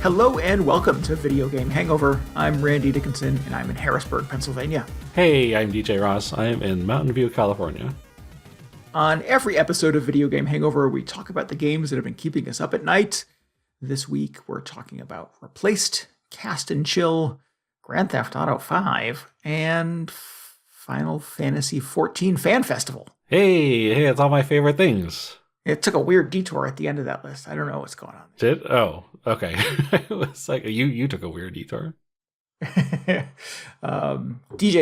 Hello and welcome to Video Game Hangover. I'm Randy Dickinson and I'm in Harrisburg, Pennsylvania. Hey, I'm DJ Ross. I am in Mountain View, California. On every episode of Video Game Hangover, we talk about the games that have been keeping us up at night. This week, we're talking about Replaced, Cast and Chill, Grand Theft Auto 5, and Final Fantasy XIV Fan Festival. Hey, it's all my favorite things. It took a weird detour at the end of that list. I don't know what's going on. Did? Oh, okay. It was like you took a weird detour. DJ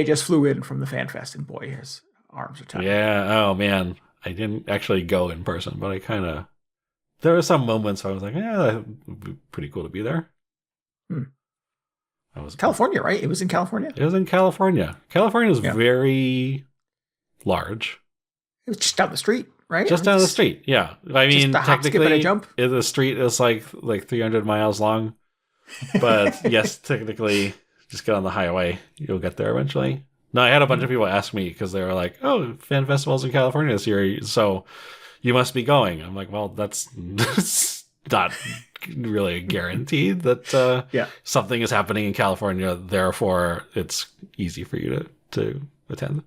just flew in from the Fanfest, and boy, his arms are tired. Yeah. Oh man, I didn't actually go in person, but I kind of. There were some moments where I was like, "Yeah, that would be pretty cool to be there." That was California, right? It was in California. It was in California. California is very large. It was just down the street, right? Just down the street, yeah. I mean, just a hop, skip, and a jump. The street is like 300 miles long. But yes, technically, just get on the highway. You'll get there eventually. No, I had a bunch of people ask me because they were like, "Oh, Fan Festival's in California this year, so you must be going." I'm like, "Well, that's not really a guarantee that something is happening in California. Therefore, it's easy for you to attend."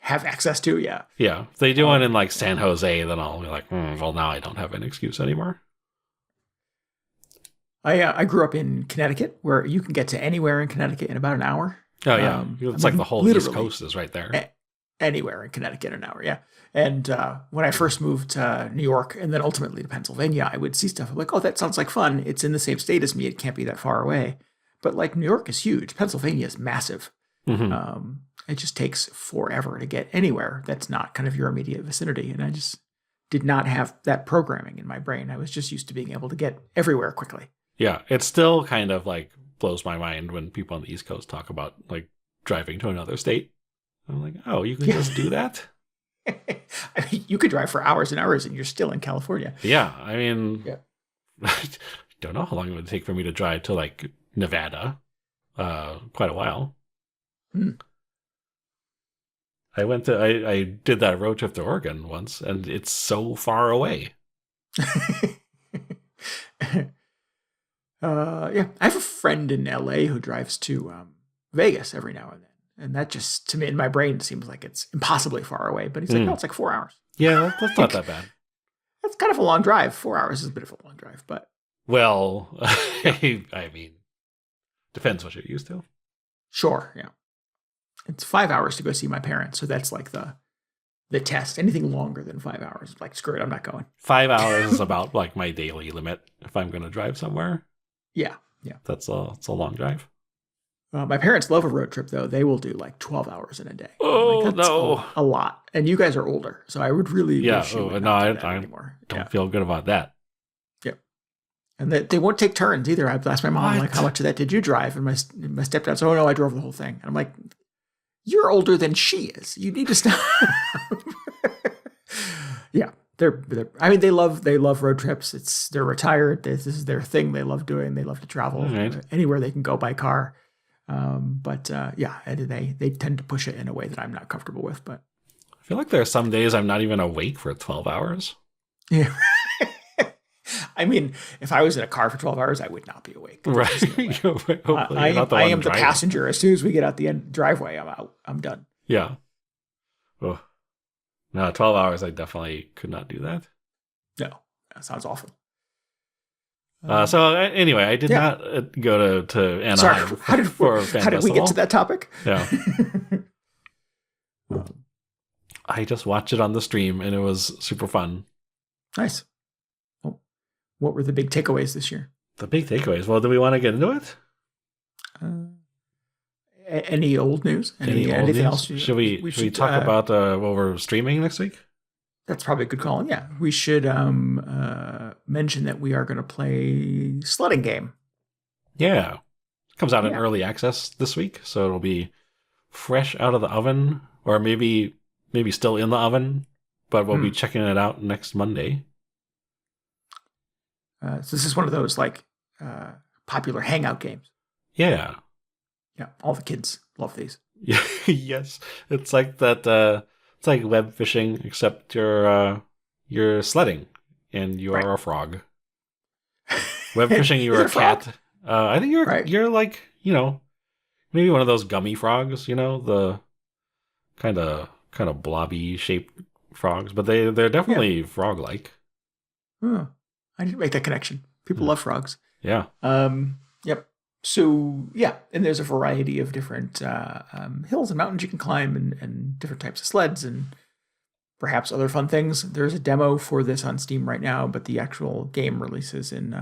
Have access to, yeah. Yeah. If they do one in like San Jose, then I'll be like, well, now I don't have an excuse anymore. I grew up in Connecticut, where you can get to anywhere in Connecticut in about an hour. Oh, yeah. It's like the whole East Coast is right there. Anywhere in Connecticut in an hour, yeah. And when I first moved to New York and then ultimately to Pennsylvania, I would see stuff. I'm like, oh, that sounds like fun. It's in the same state as me. It can't be that far away. But like New York is huge. Pennsylvania is massive. Mm-hmm. It just takes forever to get anywhere that's not kind of your immediate vicinity. And I just did not have that programming in my brain. I was just used to being able to get everywhere quickly. Yeah, it still kind of like blows my mind when people on the East Coast talk about like driving to another state. I'm like, oh, you can just do that? I mean, you could drive for hours and hours and you're still in California. Yeah, I mean, I don't know how long it would take for me to drive to like Nevada. Quite a while. I did that road trip to Oregon once, and it's so far away. I have a friend in LA who drives to Vegas every now and then. And that just, to me, in my brain, seems like it's impossibly far away. But he's like, no, it's like 4 hours. Yeah, that's not that bad. That's kind of a long drive. 4 hours is a bit of a long drive, but... Well, I mean, depends what you're used to. Sure, yeah. It's 5 hours to go see my parents, so that's like the test. Anything longer than 5 hours, like, screw it, I'm not going. 5 hours is about like my daily limit if I'm going to drive somewhere. Yeah. It's a long drive. My parents love a road trip, though. They will do like 12 hours in a day. Oh, like, no. A lot. And you guys are older, so I would really wish you would not do that I anymore. Don't feel good about that. Yep. And they won't take turns either. I've asked my mom, like, how much of that did you drive? And my stepdad said, oh, no, I drove the whole thing. And I'm like, you're older than she is. You need to stop. Yeah. They love road trips. They're retired. This is their thing. They love doing. They love to travel anywhere they can go by car. They tend to push it in a way that I'm not comfortable with. But I feel like there are some days I'm not even awake for 12 hours. Yeah. I mean, if I was in a car for 12 hours, I would not be awake. Right. I am the passenger. As soon as we get out the end driveway, I'm out. I'm done. Yeah. Oh. No, 12 hours, I definitely could not do that. No, that sounds awful. So anyway, I did not go to Anaheim. Sorry, how did we get to that topic? Yeah. I just watched it on the stream, and it was super fun. Nice. Well, what were the big takeaways this year? The big takeaways? Well, do we want to get into it? Any old news? Anything news? Else? Should we talk about what we're streaming next week? That's probably a good call. Yeah, we should mention that we are going to play Sledding Game. Yeah, it comes out in early access this week, so it'll be fresh out of the oven, or maybe still in the oven, but we'll be checking it out next Monday. So this is one of those like popular hangout games. Yeah. Yeah, all the kids love these. Yeah, yes, it's like that. It's like web fishing, except you're sledding and you are a frog. Web fishing, you are a cat. I think right? you're like, maybe one of those gummy frogs, the kind of blobby shaped frogs, but they're Yeah. definitely frog like. Oh, I didn't make that connection. People love frogs. Yeah. Yep. So yeah, and there's a variety of different hills and mountains you can climb, and different types of sleds, and perhaps other fun things. There's a demo for this on Steam right now, but the actual game releases in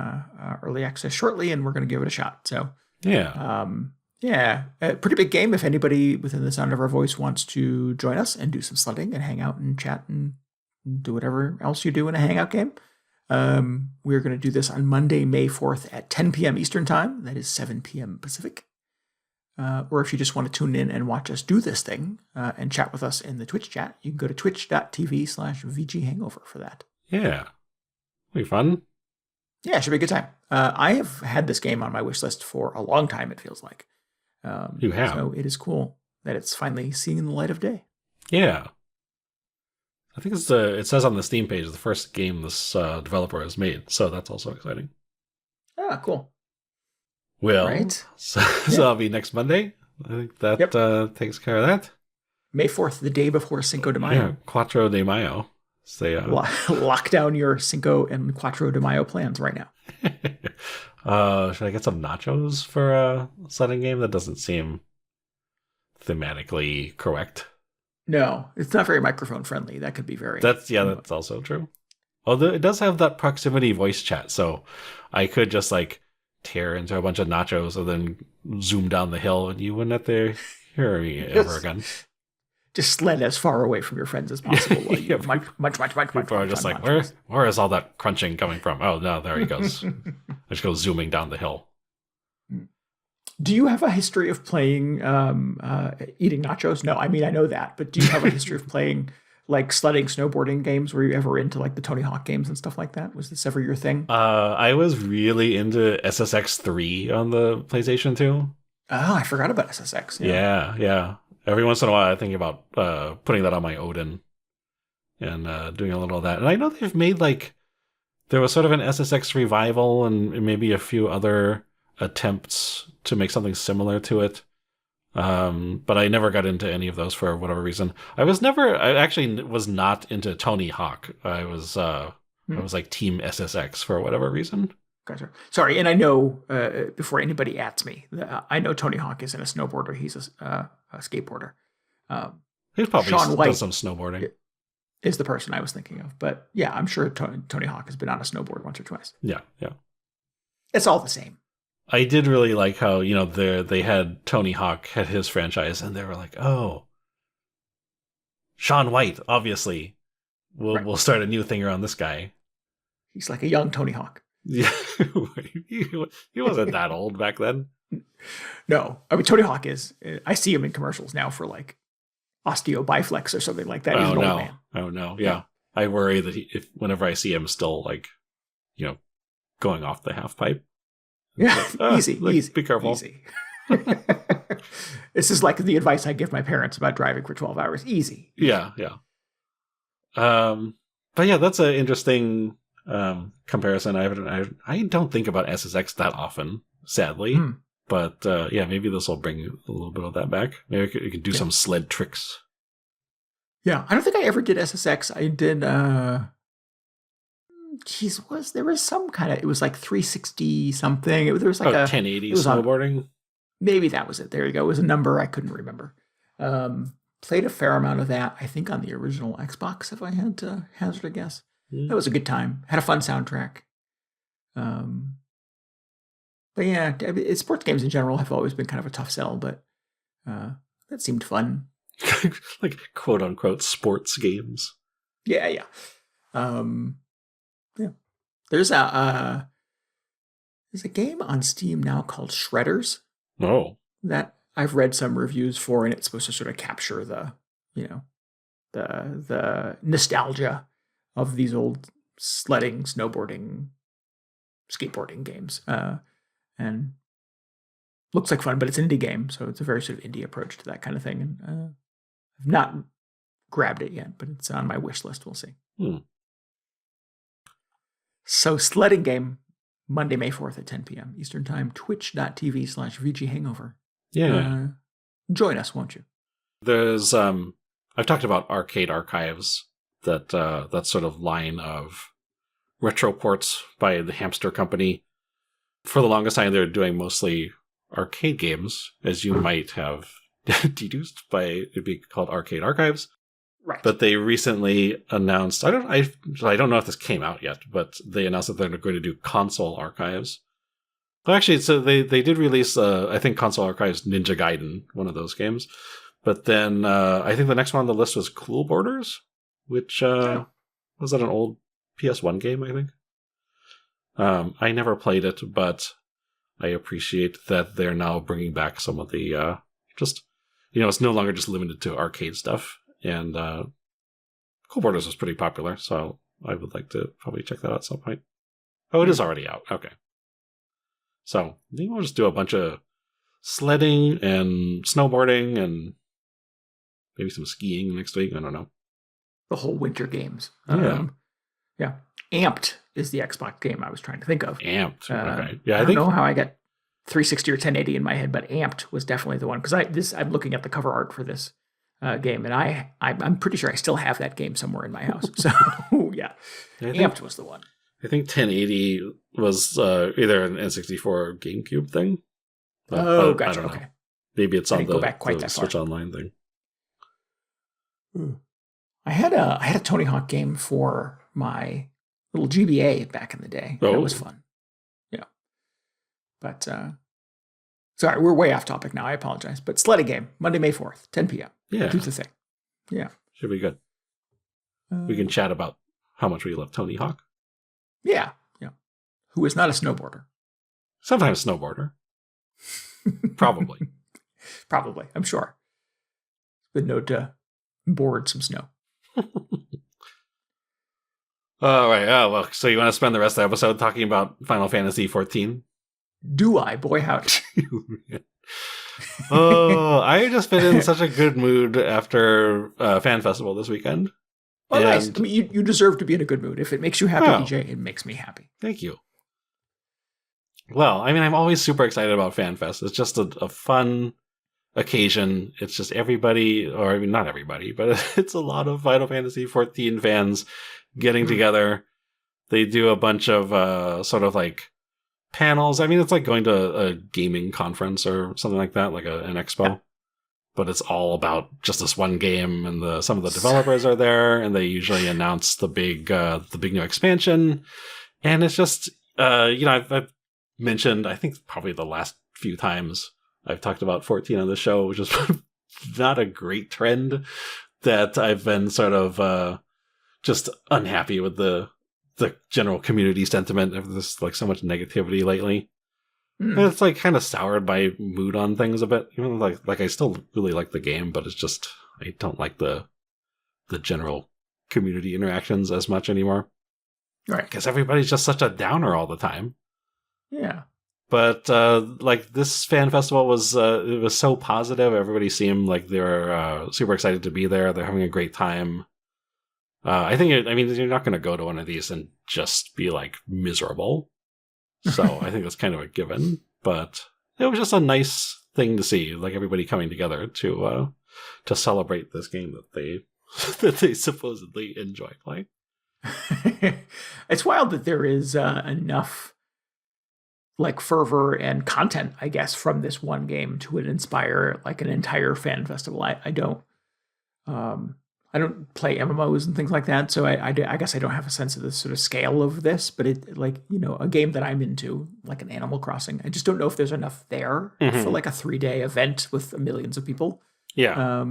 early access shortly, and we're going to give it a shot. So Yeah. yeah, a pretty big game. If anybody within the sound of our voice wants to join us and do some sledding and hang out and chat and do whatever else you do in a hangout game, we're going to do this on Monday, May 4th at 10 p.m. Eastern Time. That is 7 p.m. Pacific. Or if you just want to tune in and watch us do this thing and chat with us in the Twitch chat, you can go to twitch.tv/VGHangover for that. Yeah. Be fun. Yeah, it should be a good time. I have had this game on my wish list for a long time, it feels like. You have. So it is cool that it's finally seeing the light of day. Yeah. I think it says on the Steam page, the first game this developer has made. So that's also exciting. Ah, cool. Well, right. So that'll be next Monday. I think that takes care of that. May 4th, the day before Cinco de Mayo. Yeah, Quattro de Mayo. Say, lock down your Cinco and Quattro de Mayo plans right now. Should I get some nachos for a sledding game? That doesn't seem thematically correct. No, it's not very microphone friendly. That could be very... That's also true. Although it does have that proximity voice chat, so I could just tear into a bunch of nachos and then zoom down the hill, and you wouldn't have to hear me ever again. Just sled as far away from your friends as possible. While you much. People are just like, where is all that crunching coming from? Oh, no, there he goes. I just go zooming down the hill. Do you have a history of playing eating nachos? No, I mean, I know that, but do you have a history of playing sledding, snowboarding games? Were you ever into the Tony Hawk games and stuff like that? Was this ever your thing? I was really into SSX3 on the PlayStation 2. Oh, I forgot about SSX. Yeah. Every once in a while I think about putting that on my Odin and doing a little of that. And I know they've made there was sort of an SSX revival and maybe a few other attempts to make something similar to it. But I never got into any of those for whatever reason. I actually was not into Tony Hawk. I was Team SSX for whatever reason. Gotcha. Sorry, and I know before anybody asks me, I know Tony Hawk isn't a snowboarder; he's a skateboarder. He probably Sean White does some snowboarding. Is the person I was thinking of, but yeah, I'm sure Tony Hawk has been on a snowboard once or twice. Yeah. It's all the same. I did really like how they had Tony Hawk had his franchise, and they were like, oh, Sean White, obviously, we'll start a new thing around this guy. He's like a young Tony Hawk. Yeah, he wasn't that old back then. No, I mean Tony Hawk is. I see him in commercials now for Osteo Biflex or something like that. He's an old man. Oh no, yeah. I worry that whenever I see him still going off the half pipe. Yeah, easy. Be careful. Easy. This is the advice I give my parents about driving for 12 hours. Easy. Yeah. But yeah, that's an interesting comparison. I don't think about SSX that often, sadly. But maybe this will bring a little bit of that back. Maybe you could do some sled tricks. Yeah, I don't think I ever did SSX. I did. There was some kind of, it was 360 something. There was a 1080 snowboarding. Maybe that was it. There you go. It was a number I couldn't remember. Played a fair amount of that, I think, on the original Xbox, if I had to hazard a guess. That was a good time. Had a fun soundtrack. But yeah, sports games in general have always been kind of a tough sell, but that seemed fun. Quote unquote sports games. Yeah. There's a game on Steam now called Shredders. Oh. That I've read some reviews for, and it's supposed to sort of capture the nostalgia of these old sledding, snowboarding, skateboarding games. And looks like fun, but it's an indie game, so it's a very sort of indie approach to that kind of thing. And I've not grabbed it yet, but it's on my wish list. We'll see. So sledding game, Monday, May 4th at 10 p.m. Eastern Time, twitch.tv/VGHangover. Yeah. Join us, won't you? There's I've talked about Arcade Archives, that sort of line of retro ports by the Hamster Company. For the longest time, they're doing mostly arcade games, as you might have deduced by it being called Arcade Archives. Right. But they recently announced, I don't know if this came out yet, but they announced that they're going to do console archives. Well, actually, so they did release, I think, Console Archives Ninja Gaiden, one of those games. But then I think the next one on the list was Cool Borders, which was that an old PS1 game, I think? I never played it, but I appreciate that they're now bringing back some of the, it's no longer just limited to arcade stuff. And Cool Borders was pretty popular, so I would like to probably check that out at some point. Oh, it is already out. Okay. So maybe we'll just do a bunch of sledding and snowboarding and maybe some skiing next week. I don't know. The whole winter games. Yeah. Yeah. Amped is the Xbox game I was trying to think of. Amped. Okay. Yeah, I don't know how I got 360 or 1080 in my head, but Amped was definitely the one, because I'm looking at the cover art for this game, and I'm pretty sure I still have that game somewhere in my house. So yeah, Amped was the one. I think 1080 was either an N64 or GameCube thing. Gotcha. I don't know. Okay. Maybe it's on the Switch Online thing. I had a Tony Hawk game for my little GBA back in the day. Oh. That was fun. Yeah. But sorry, we're way off topic now. I apologize. But sledding game, Monday, May 4th, 10 p.m. Yeah. Do the thing. Yeah. Should be good. We can chat about how much we love Tony Hawk. Yeah. Yeah. Who is not a snowboarder. Sometimes snowboarder. Probably. Probably, I'm sure. Good note to board some snow. All right. Oh, well, so you want to spend the rest of the episode talking about Final Fantasy XIV? Do I? Boy, howdy. I've just been in such a good mood after Fan Festival this weekend. Well, nice. I mean, you deserve to be in a good mood. If it makes you happy, DJ, it makes me happy. Thank you. Well, I mean, I'm always super excited about FanFest. It's just a fun occasion. It's just everybody, or I mean, not everybody, but it's a lot of Final Fantasy XIV fans getting together. They do a bunch of sort of like panels. I mean, it's like going to a gaming conference or something like that, like an expo. Yeah. But it's all about just this one game, and some of the developers are there, and they usually announce the big new expansion. And it's just, I've mentioned, I think probably the last few times I've talked about 14 on the show, which is not a great trend, that I've been sort of just unhappy with the general community sentiment. There's like so much negativity lately. And it's like kind of soured my mood on things a bit. Even like I still really like the game, but it's just I don't like the general community interactions as much anymore. Right. Because everybody's just such a downer all the time. Yeah. But like this fan festival was it was so positive. Everybody seemed like they were super excited to be there. They're having a great time. I think you're not going to go to one of these and just be like miserable. So I think that's kind of a given. But it was just a nice thing to see, like everybody coming together to celebrate this game that they supposedly enjoy playing. It's wild that there is enough like fervor and content, I guess, from this one game to inspire like an entire fan festival. I don't play MMOs and things like that, so I guess I don't have a sense of the sort of scale of this. But it, like, a game that I'm into, like an Animal Crossing, I just don't know if there's enough there for like a 3-day event with millions of people. Yeah.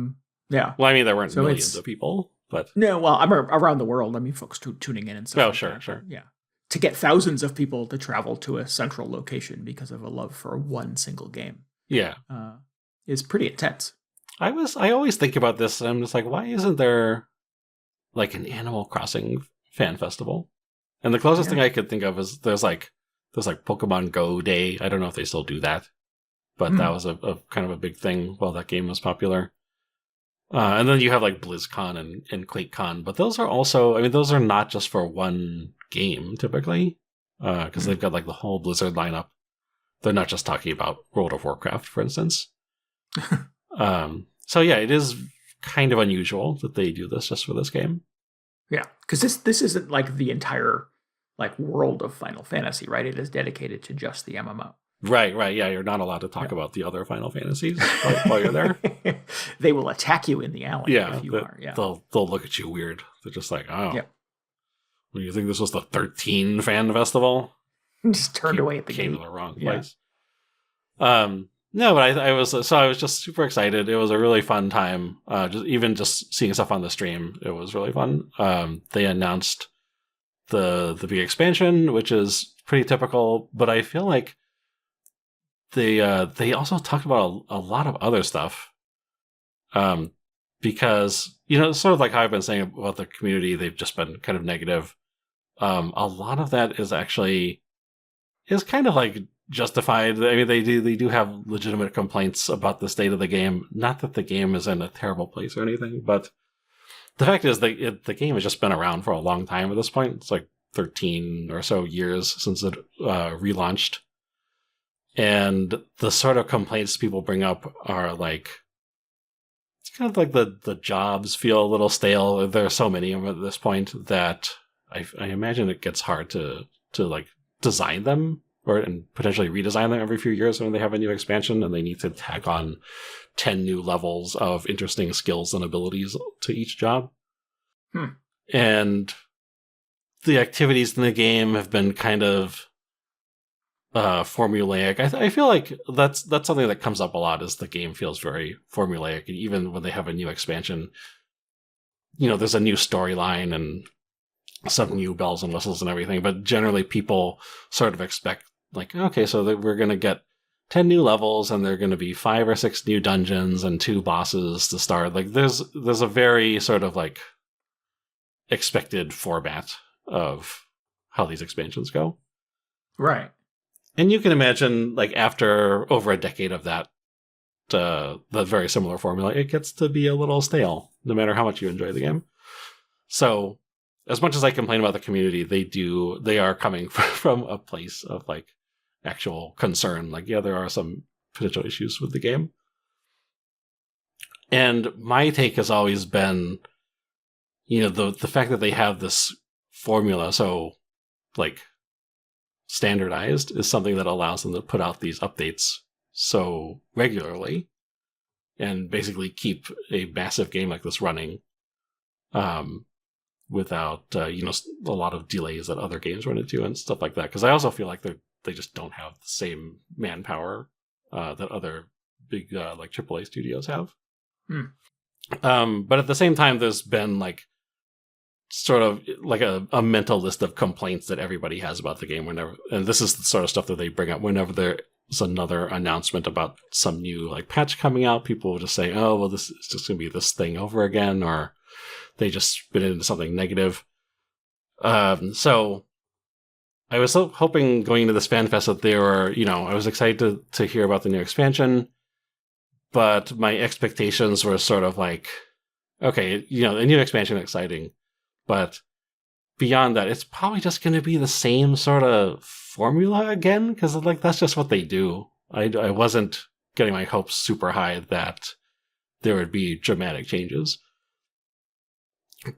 Yeah. Well, I mean, there weren't millions of people, but no. Well, I'm around the world. I mean, folks tuning in and stuff. Oh, sure. Yeah. To get thousands of people to travel to a central location because of a love for one single game. Yeah. Is pretty intense. I always think about this, and I'm just like, why isn't there like an Animal Crossing fan festival? And the closest thing I could think of is there's like Pokemon Go Day. I don't know if they still do that, but that was a kind of a big thing while that game was popular. And then you have like BlizzCon and QuakeCon, but those are also, I mean, those are not just for one game typically. because they've got like the whole Blizzard lineup. They're not just talking about World of Warcraft, for instance. So yeah, it is kind of unusual that they do this just for this game. Yeah, because this isn't like the entire like world of Final Fantasy, right? It is dedicated to just the MMO. Right. Yeah, you're not allowed to talk about the other Final Fantasies while you're there. They will attack you in the alley if you are. Yeah, they'll look at you weird. They're just like, oh, yep. Well, you think this was the 13 fan festival? Just turned away at the came gate. to the wrong place. No, but I was just super excited. It was a really fun time. Just seeing stuff on the stream, it was really fun. They announced the big expansion, which is pretty typical, but I feel like they also talked about a lot of other stuff. Because, sort of like how I've been saying about the community, they've just been kind of negative. A lot of that is kind of like justified. I mean, they do have legitimate complaints about the state of the game. Not that the game is in a terrible place or anything, but the fact is that the game has just been around for a long time at this point. It's like 13 or so years since it relaunched. And the sort of complaints people bring up are like, it's kind of like the jobs feel a little stale. There are so many of them at this point that I imagine it gets hard to like design them and potentially redesign them every few years when they have a new expansion and they need to tack on 10 new levels of interesting skills and abilities to each job. And the activities in the game have been kind of formulaic. I feel like that's something that comes up a lot, is the game feels very formulaic. And even when they have a new expansion, there's a new storyline and some new bells and whistles and everything, but generally people sort of expect like, okay, so that we're going to get 10 new levels and there are going to be 5 or 6 new dungeons and 2 bosses to start. Like there's a very sort of like expected format of how these expansions go. Right. And you can imagine, like, after over a decade of that, the very similar formula, it gets to be a little stale, no matter how much you enjoy the game. So, as much as I complain about the community, they are coming from a place of, like, actual concern. Like, yeah, there are some potential issues with the game. And my take has always been, the fact that they have this formula so, like, standardized is something that allows them to put out these updates so regularly and basically keep a massive game like this running without a lot of delays that other games run into and stuff like that. Because I also feel like they just don't have the same manpower that other big like AAA studios have. But at the same time, there's been like sort of like a mental list of complaints that everybody has about the game and this is the sort of stuff that they bring up whenever there's another announcement about some new like patch coming out. People will just say, oh, well, this is just going to be this thing over again, or they just spin it into something negative. So I was hoping going into this FanFest that they were, I was excited to hear about the new expansion, but my expectations were sort of like, okay, a new expansion is exciting. But beyond that, it's probably just going to be the same sort of formula again, because like that's just what they do. I wasn't getting my hopes super high that there would be dramatic changes.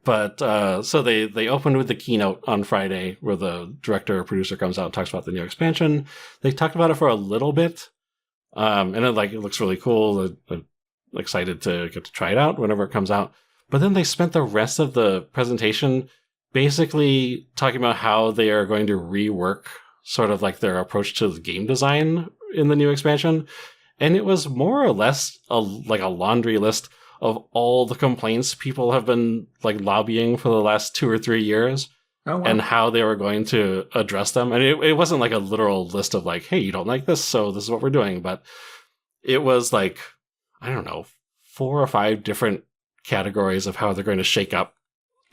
But so they opened with the keynote on Friday, where the director or producer comes out and talks about the new expansion. They talked about it for a little bit, and it looks really cool. I'm excited to get to try it out whenever it comes out. But then they spent the rest of the presentation basically talking about how they are going to rework sort of like their approach to the game design in the new expansion. And it was more or less a laundry list of all the complaints people have been like lobbying for the last 2 or 3 years. Oh, wow. And how they were going to address them. And it wasn't like a literal list of like, hey, you don't like this, so this is what we're doing. But it was like, I don't know, 4 or 5 different categories of how they're going to shake up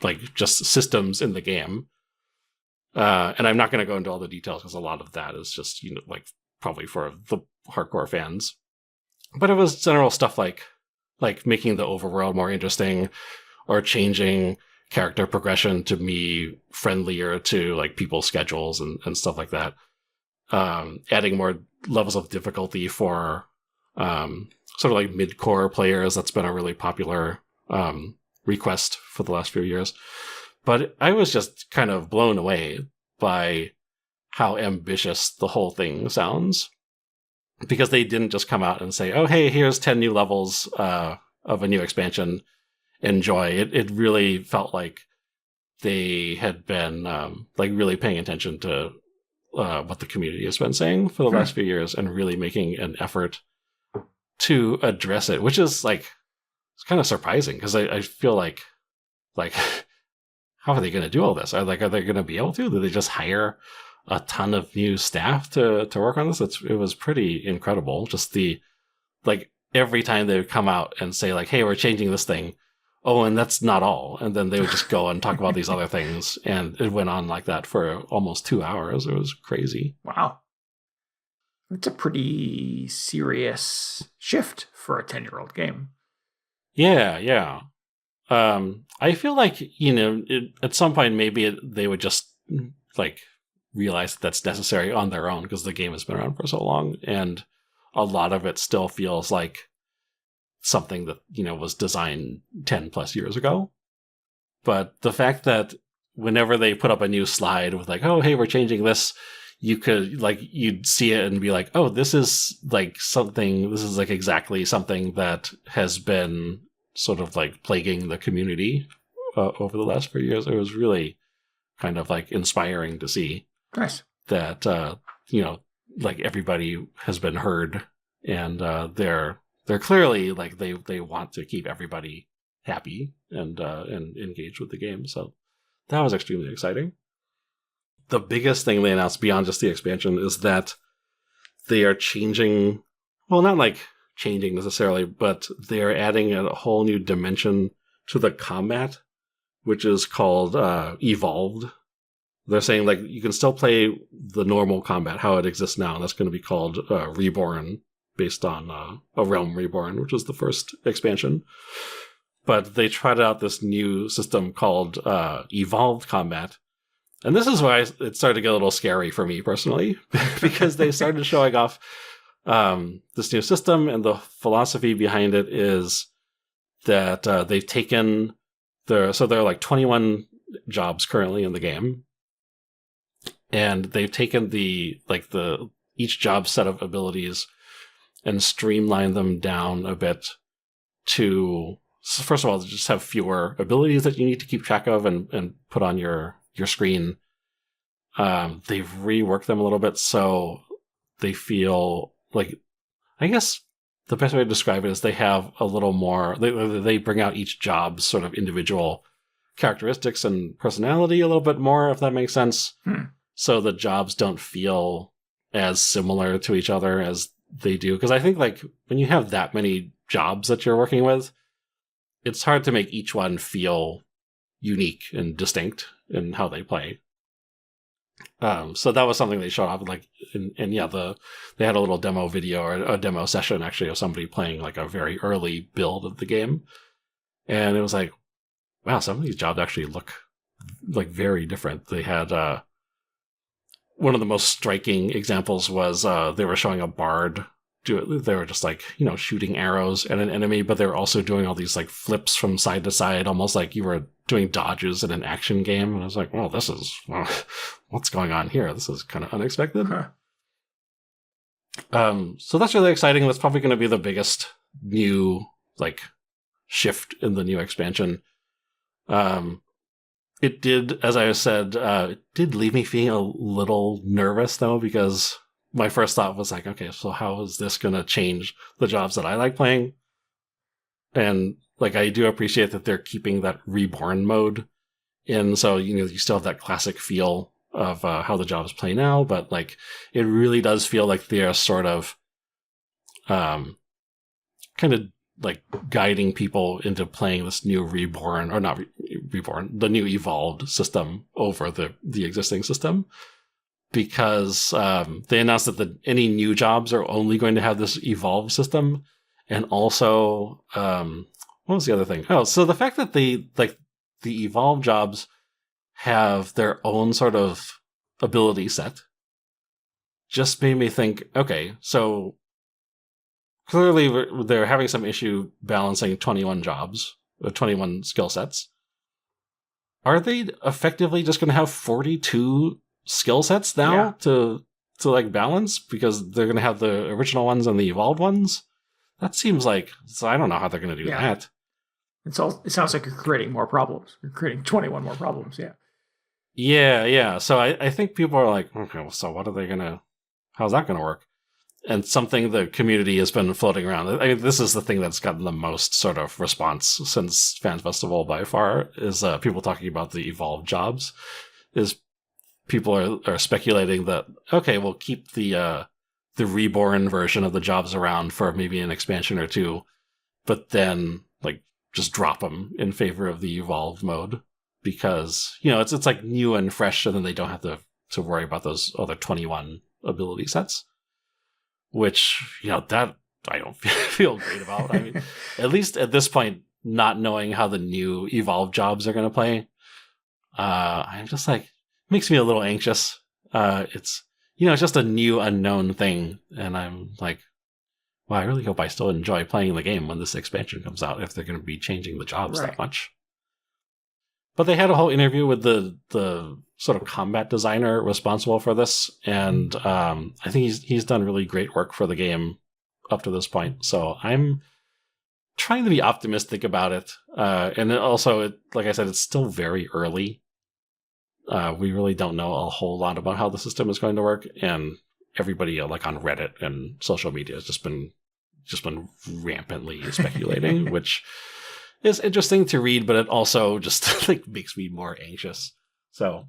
like just systems in the game. And I'm not going to go into all the details because a lot of that is just, like probably for the hardcore fans. But it was general stuff like making the overworld more interesting or changing character progression to be friendlier to like people's schedules and stuff like that. Adding more levels of difficulty for sort of like mid-core players. That's been a really popular request for the last few years. But I was just kind of blown away by how ambitious the whole thing sounds. Because they didn't just come out and say, oh, hey, here's 10 new levels of a new expansion. Enjoy. It really felt like they had been like really paying attention to what the community has been saying for the last few years and really making an effort to address it, which is like, it's kind of surprising because I feel like how are they going to do all this? Are they going to be able to? Do they just hire a ton of new staff to work on this? It was pretty incredible. Just the, like, every time they would come out and say like, hey, we're changing this thing. Oh, and that's not all. And then they would just go and talk about these other things. And it went on like that for almost 2 hours. It was crazy. Wow. It's a pretty serious shift for a 10-year-old game. Yeah. I feel like, at some point, maybe they would just like realize that's necessary on their own because the game has been around for so long. And a lot of it still feels like something that, was designed 10 plus years ago. But the fact that whenever they put up a new slide with like, oh, hey, we're changing this, you could like, you'd see it and be like, oh, this is like exactly something that has been sort of like plaguing the community over the last few years. It was really kind of like inspiring to see. Nice. That, like everybody has been heard and they're clearly like they want to keep everybody happy and engaged with the game. So that was extremely exciting. The biggest thing they announced beyond just the expansion is that they are changing, well, not like changing necessarily, but they are adding a whole new dimension to the combat, which is called Evolved. They're saying like you can still play the normal combat, how it exists now, and that's going to be called Reborn, based on A Realm Reborn, which was the first expansion. But they tried out this new system called Evolved Combat. And this is why it started to get a little scary for me personally, because they started showing off this new system, and the philosophy behind it is that they've taken there are like 21 jobs currently in the game, and they've taken each job set of abilities and streamlined them down a bit to, first of all, just have fewer abilities that you need to keep track of and put on your screen. They've reworked them a little bit so they feel like, I guess the best way to describe it is they have a little more, they bring out each job's sort of individual characteristics and personality a little bit more, if that makes sense. So the jobs don't feel as similar to each other as they do. Because I think like when you have that many jobs that you're working with, it's hard to make each one feel unique and distinct in how they play. So that was something they showed off, like, and yeah, they had a little demo video or a demo session actually of somebody playing like a very early build of the game, and it was like, wow, some of these jobs actually look like very different. They had one of the most striking examples was they were showing a bard do it. They were just like, shooting arrows at an enemy, but they were also doing all these like flips from side to side, almost like you were doing dodges in an action game. And I was like, well, what's going on here? This is kind of unexpected. So that's really exciting. That's probably going to be the biggest new like shift in the new expansion. It did, as I said, it did leave me feeling a little nervous though, because my first thought was like, okay, so how is this going to change the jobs that I like playing? And like, I do appreciate that they're keeping that reborn mode in. So, you still have that classic feel of how the jobs play now, but like, it really does feel like they're sort of kind of like guiding people into playing this new reborn, or not reborn, the new evolved system over the existing system. Because they announced that any new jobs are only going to have this evolved system. And also, what was the other thing? Oh, so the fact that the evolved jobs have their own sort of ability set just made me think, okay, so clearly they're having some issue balancing 21 jobs, or 21 skill sets. Are they effectively just going to have 42 skill sets now to like balance because they're going to have the original ones and the evolved ones? That seems like, so I don't know how they're going to do that. It sounds like you're creating more problems. You're creating 21 more problems, yeah. Yeah. So I think people are like, okay, well, so what are they going to, how's that going to work? And something the community has been floating around. I mean, this is the thing that's gotten the most sort of response since Fan Festival by far, is people talking about the evolved jobs. Is people are speculating that, okay, we'll keep the reborn version of the jobs around for maybe an expansion or two, but then like just drop them in favor of the evolved mode because, you know, it's like new and fresh, and then they don't have to worry about those other 21 ability sets. Which, you know, that I don't feel great about. I mean, at least at this point, not knowing how the new evolved jobs are going to play, I'm just like, makes me a little anxious. It's, you know, it's just a new unknown thing. And I'm like, well, I really hope I still enjoy playing the game when this expansion comes out, if they're going to be changing the jobs that much. But they had a whole interview with the sort of combat designer responsible for this, and I think he's done really great work for the game up to this point. So I'm trying to be optimistic about it. And also, like I said, it's still very early. We really don't know a whole lot about how the system is going to work, and everybody like on Reddit and social media has just been rampantly speculating, which is interesting to read, but it also just like makes me more anxious. So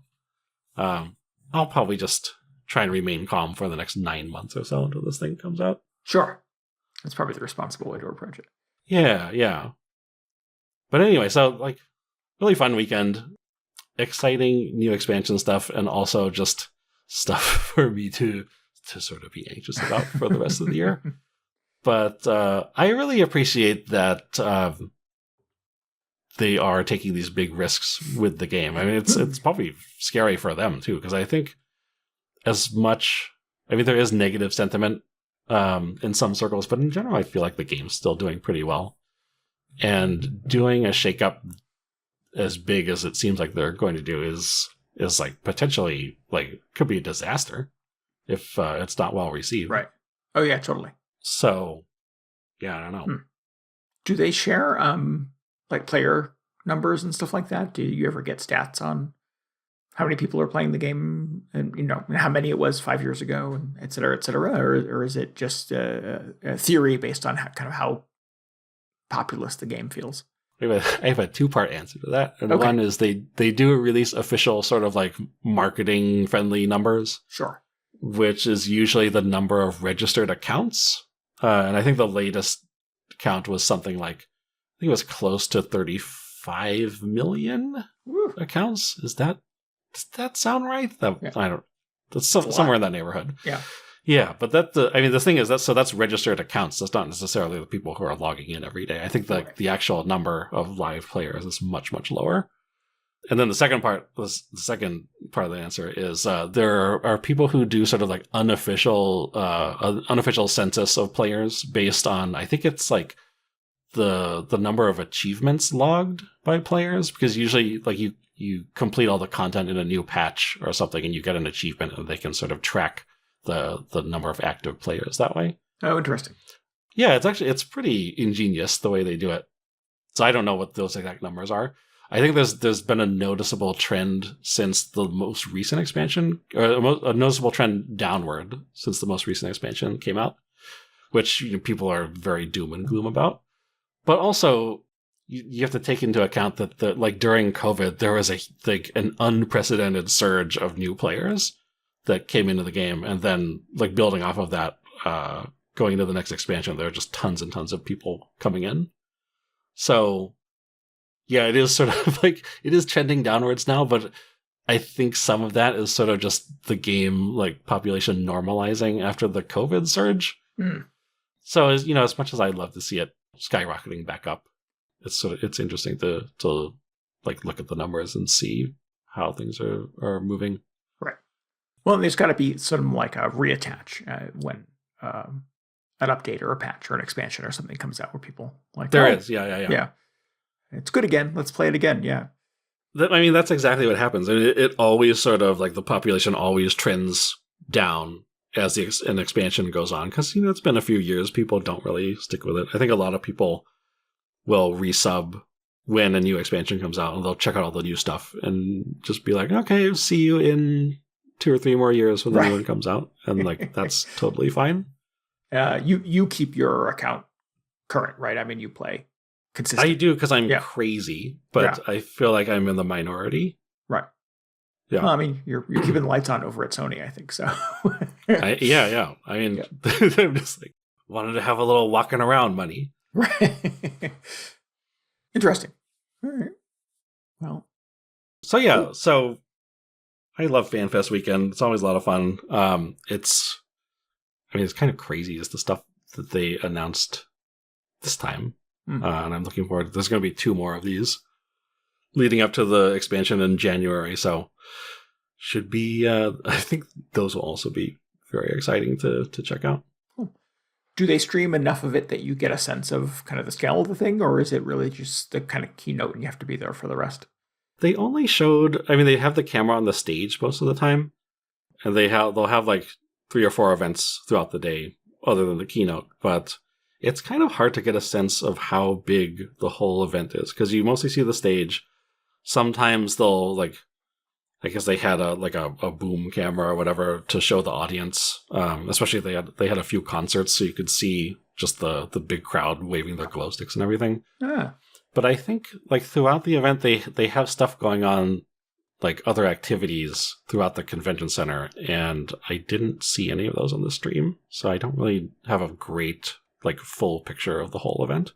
I'll probably just try and remain calm for the next 9 months or so until this thing comes out. Sure. That's probably the responsible way to approach it. Yeah. But anyway, so like really fun weekend. Exciting new expansion stuff, and also just stuff for me to sort of be anxious about for the rest of the year. But I really appreciate that they are taking these big risks with the game. I mean, it's probably scary for them too, because I think there is negative sentiment in some circles, but in general, I feel like the game's still doing pretty well. And doing a shakeup as big as it seems like they're going to do is like potentially like could be a disaster if it's not well received. Right. Oh yeah, totally. So yeah, I don't know. Do they share like player numbers and stuff like that? Do you ever get stats on how many people are playing the game, and you know how many it was 5 years ago, and et cetera, or is it just a theory based on how populous the game feels? I have a two-part answer to that. And one is they do release official sort of like marketing friendly numbers. Sure. Which is usually the number of registered accounts. And I think the latest count was something like, I think it was close to 35 million accounts. Does that sound right? I don't, that's somewhere in that neighborhood. Yeah. Yeah, but the thing is that's registered accounts. That's not necessarily the people who are logging in every day. I think the actual number of live players is much, much lower. And then the second part of the answer is there are people who do sort of like unofficial census of players based on, I think it's like the number of achievements logged by players, because usually like you complete all the content in a new patch or something and you get an achievement, and they can sort of track the number of active players that way. Oh, interesting. Yeah, it's pretty ingenious the way they do it. So I don't know what those exact numbers are. I think there's been a noticeable trend since the most recent expansion, or a noticeable trend downward since the most recent expansion came out, which people are very doom and gloom about. But also, you have to take into account that like during COVID, there was an unprecedented surge of new players that came into the game, and then like building off of that, going into the next expansion, there are just tons and tons of people coming in. So yeah, it is sort of like, it is trending downwards now, but I think some of that is sort of just the game like population normalizing after the COVID surge. So as much as I'd love to see it skyrocketing back up, it's interesting to like look at the numbers and see how things are moving. Right. Well, there's got to be sort of like a reattach when an update or a patch or an expansion or something comes out where people like There is, yeah. It's good again. Let's play it again. Yeah. That's exactly what happens. It always sort of like the population always trends down as an expansion goes on because it's been a few years. People don't really stick with it. I think a lot of people will resub when a new expansion comes out and they'll check out all the new stuff and just be like, okay, see you in 2 or 3 more years when the new one comes out, and like that's totally fine. You keep your account current, right? I mean, you play consistent. I do because I'm crazy, but I feel like I'm in the minority. Right. Yeah. Well, I mean, you're keeping the lights on over at Sony, I think so. Yeah. I mean, I'm just like wanted to have a little walking around money. Right. Interesting. All right. Well. So I love FanFest weekend. It's always a lot of fun. It's kind of crazy is the stuff that they announced this time. And I'm looking forward. There's going to be 2 more of these leading up to the expansion in January. So should be, I think those will also be very exciting to check out. Do they stream enough of it that you get a sense of kind of the scale of the thing, or is it really just the kind of keynote and you have to be there for the rest? They only showed, they have the camera on the stage most of the time, and they'll have like 3 or 4 events throughout the day other than the keynote, but it's kind of hard to get a sense of how big the whole event is because you mostly see the stage. Sometimes they'll I guess they had a boom camera or whatever to show the audience. Especially if they had a few concerts, so you could see just the big crowd waving their glow sticks and everything. But I think throughout the event they have stuff going on, like other activities throughout the convention center, and I didn't see any of those on the stream, so I don't really have a great full picture of the whole event.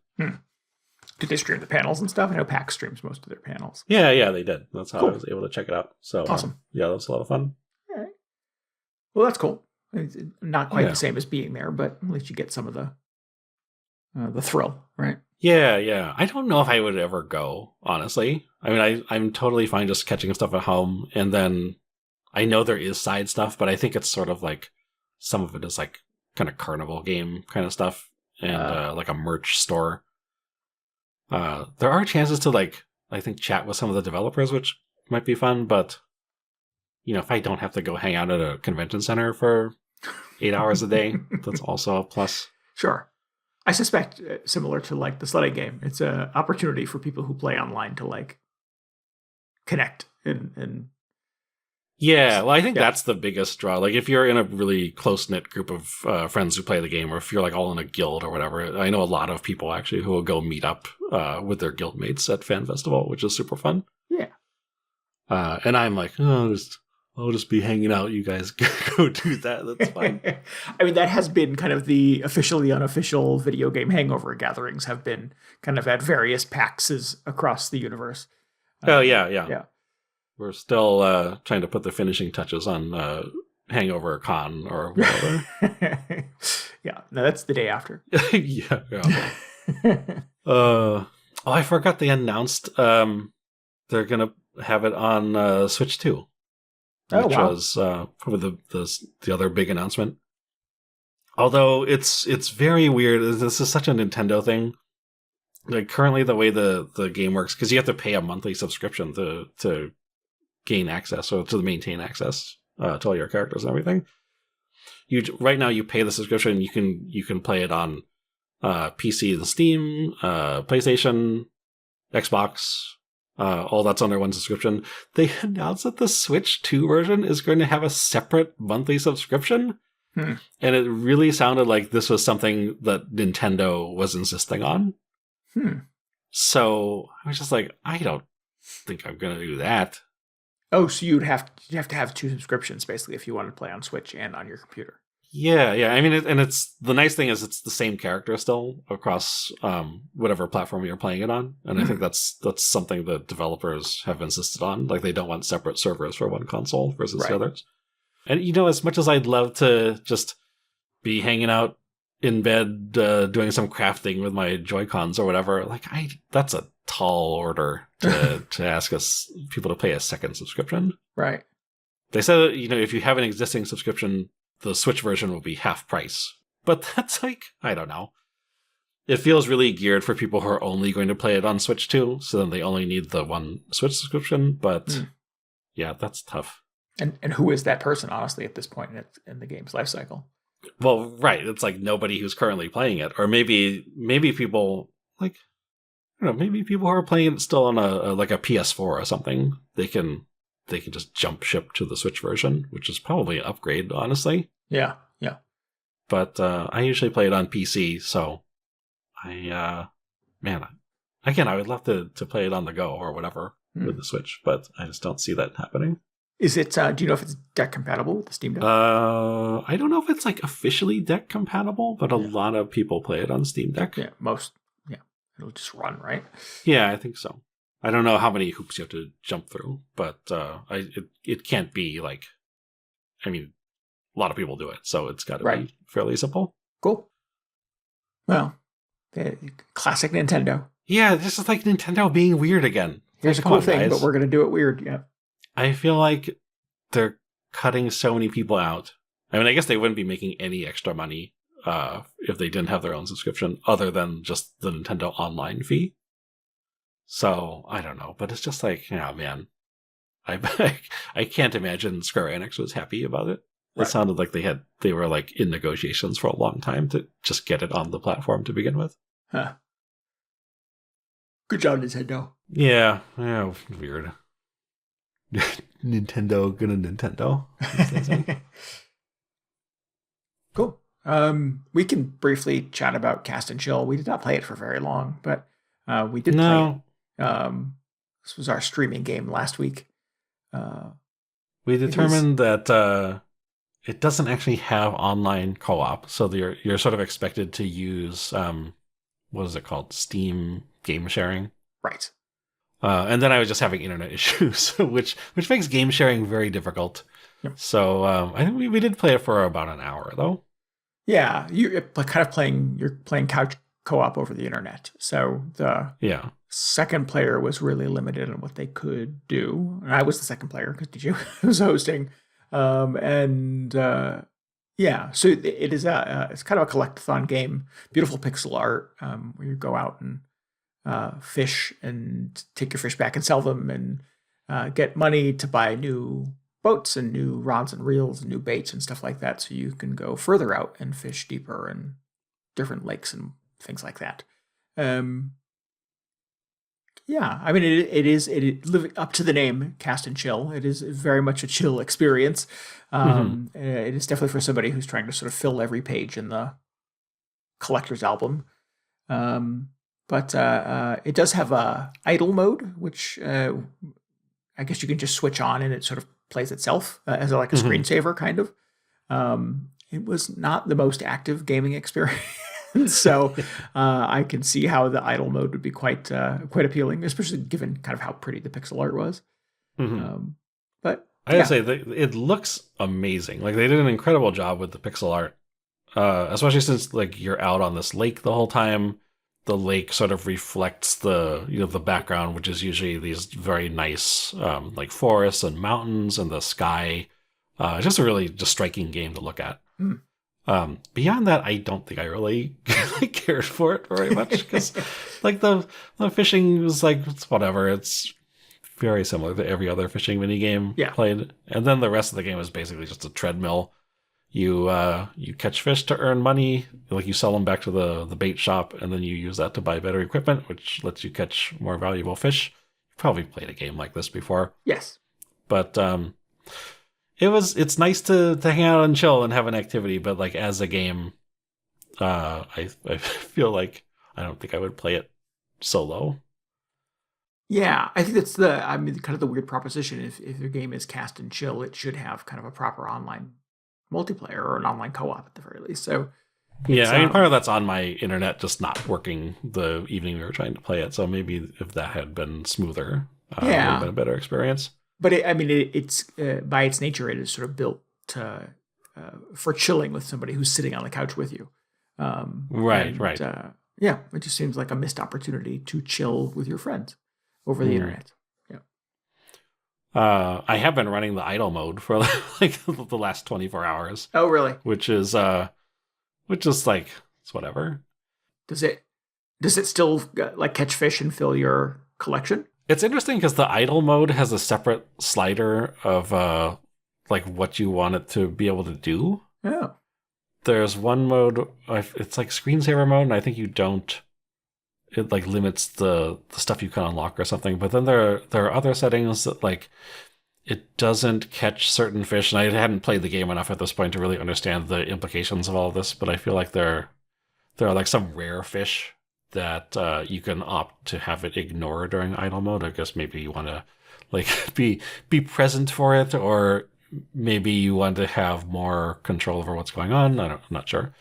Did they stream the panels and stuff? I know PAX streams most of their panels. Yeah, they did. That's how I was able to check it out. So awesome. Yeah, that was a lot of fun. All right. Well, that's cool. It's not quite the same as being there, but at least you get some of the thrill, right? Yeah. I don't know if I would ever go, honestly. I'm totally fine just catching stuff at home, and then I know there is side stuff, but I think it's sort of some of it is kind of carnival game kind of stuff, and a merch store. There are chances to I think chat with some of the developers, which might be fun, but if I don't have to go hang out at a convention center for 8 hours a day, that's also a plus. Sure. I suspect similar to the sledding game, it's an opportunity for people who play online to connect and yeah, well, I think that's the biggest draw. If you're in a really close-knit group of friends who play the game, or if you're all in a guild or whatever, I know a lot of people actually who will go meet up with their guild mates at Fan Festival, which is super fun. Yeah. And I'm I'll just be hanging out. You guys go do that. That's fine. That has been kind of the officially unofficial video game hangover gatherings have been kind of at various PAXs across the universe. Yeah. We're still trying to put the finishing touches on Hangover Con or whatever. Yeah, no, that's the day after. Yeah. I forgot they announced they're going to have it on Switch 2. Which was probably the other big announcement. Although it's very weird. This is such a Nintendo thing. Currently the way the game works, because you have to pay a monthly subscription to gain access, or to maintain access to all your characters and everything. Right now you pay the subscription. You can play it on PC and Steam, PlayStation, Xbox. All that's under one subscription. They announced that the Switch 2 version is going to have a separate monthly subscription. And it really sounded like this was something that Nintendo was insisting on. So I was just I don't think I'm going to do that. Oh, so you'd have to have 2 subscriptions basically if you want to play on Switch and on your computer. Yeah. It's the nice thing is it's the same character still across whatever platform you're playing it on, and I think that's something that developers have insisted on. They don't want separate servers for one console versus the others. And as much as I'd love to just be hanging out in bed doing some crafting with my Joy-Cons or whatever, that's a tall order to ask us people to pay a second subscription. Right. They said, if you have an existing subscription, the Switch version will be half price. But that's like, I don't know. It feels really geared for people who are only going to play it on Switch 2, so then they only need the one Switch subscription. But yeah, that's tough. And who is that person, honestly, at this point in the game's life cycle? Well, right. It's like nobody who's currently playing it. Or maybe people, like, I don't know, maybe people who are playing it still on a PS4 or something. They can just jump ship to the Switch version, which is probably an upgrade, honestly. Yeah. But I usually play it on PC, so I would love to play it on the go or whatever with the Switch, but I just don't see that happening. Is it? Do you know if it's deck compatible with the Steam Deck? I don't know if it's like officially deck compatible, but a lot of people play it on Steam Deck. Yeah, it'll just run, right? Yeah, I think so. I don't know how many hoops you have to jump through, but it can't be like. I mean, a lot of people do it, so it's got to be fairly simple. Cool. Well, classic Nintendo. Yeah, this is like Nintendo being weird again. Here's a cool thing, guys. but we're going to do it weird. Yeah. I feel like they're cutting so many people out. I mean, I guess they wouldn't be making any extra money if they didn't have their own subscription, other than just the Nintendo Online fee. So I don't know, but it's just like, man, I can't imagine Square Enix was happy about it. It sounded like they were like in negotiations for a long time to just get it on the platform to begin with. Huh. Good job, Nintendo. Yeah, weird. Nintendo gonna Nintendo. Cool. We can briefly chat about Cast and Chill. We did not play it for very long, but we did play it. This was our streaming game last week. We determined that it doesn't actually have online co-op, so you're sort of expected to use what is it called? Steam game sharing. Right. And then I was just having internet issues, which makes game sharing very difficult. Yep. So I think we did play it for about an hour, though. Yeah, you're playing couch co-op over the internet. So the second player was really limited on what they could do. And I was the second player because DJ was hosting. So it is it's kind of a collect-a-thon game. Beautiful pixel art where you go out and fish and take your fish back and sell them and get money to buy new boats and new rods and reels and new baits and stuff like that, so you can go further out and fish deeper in different lakes and things like that. I mean, it is living up to the name, Cast and Chill. It is very much a chill experience. It is definitely for somebody who's trying to sort of fill every page in the collector's album. But it does have a idle mode, which I guess you can just switch on and it sort of plays itself as like a screensaver kind of. It was not the most active gaming experience. So I can see how the idle mode would be quite appealing, especially given kind of how pretty the pixel art was. But I gotta say, it looks amazing. Like, they did an incredible job with the pixel art, especially since like you're out on this lake the whole time. The lake sort of reflects the background, which is usually these very nice like forests and mountains and the sky. It's just a really just striking game to look at. Beyond that, I don't think I really cared for it very much, because like the fishing was like, it's whatever. It's very similar to every other fishing mini game played, and then the rest of the game is basically just a treadmill. You catch fish to earn money, like you sell them back to the bait shop, and then you use that to buy better equipment, which lets you catch more valuable fish. You've probably played a game like this before. Yes, but it's nice to hang out and chill and have an activity, but like as a game, I feel like I don't think I would play it solo. Yeah, I think that's kind of the weird proposition. If your game is Cast and Chill, it should have kind of a proper online multiplayer or an online co-op at the very least. So yeah, I mean, part of that's on my internet just not working the evening we were trying to play it. So maybe if that had been smoother, it would have been a better experience. But it's by its nature, it is sort of built for chilling with somebody who's sitting on the couch with you. Right. Yeah, it just seems like a missed opportunity to chill with your friends over the internet. Yeah. I have been running the idle mode for like the last 24 hours, Oh, really? which is like it's whatever. Does it still like catch fish and fill your collection? It's interesting because the idle mode has a separate slider of like what you want it to be able to do. Oh. There's one mode, it's like screensaver mode, and I think you don't. It like limits the stuff you can unlock or something. But then there are other settings that like it doesn't catch certain fish, and I hadn't played the game enough at this point to really understand the implications of all of this. But I feel like there are like some rare fish that you can opt to have it ignore during idle mode. I guess maybe you want to like be present for it, or maybe you want to have more control over what's going on. I'm not sure.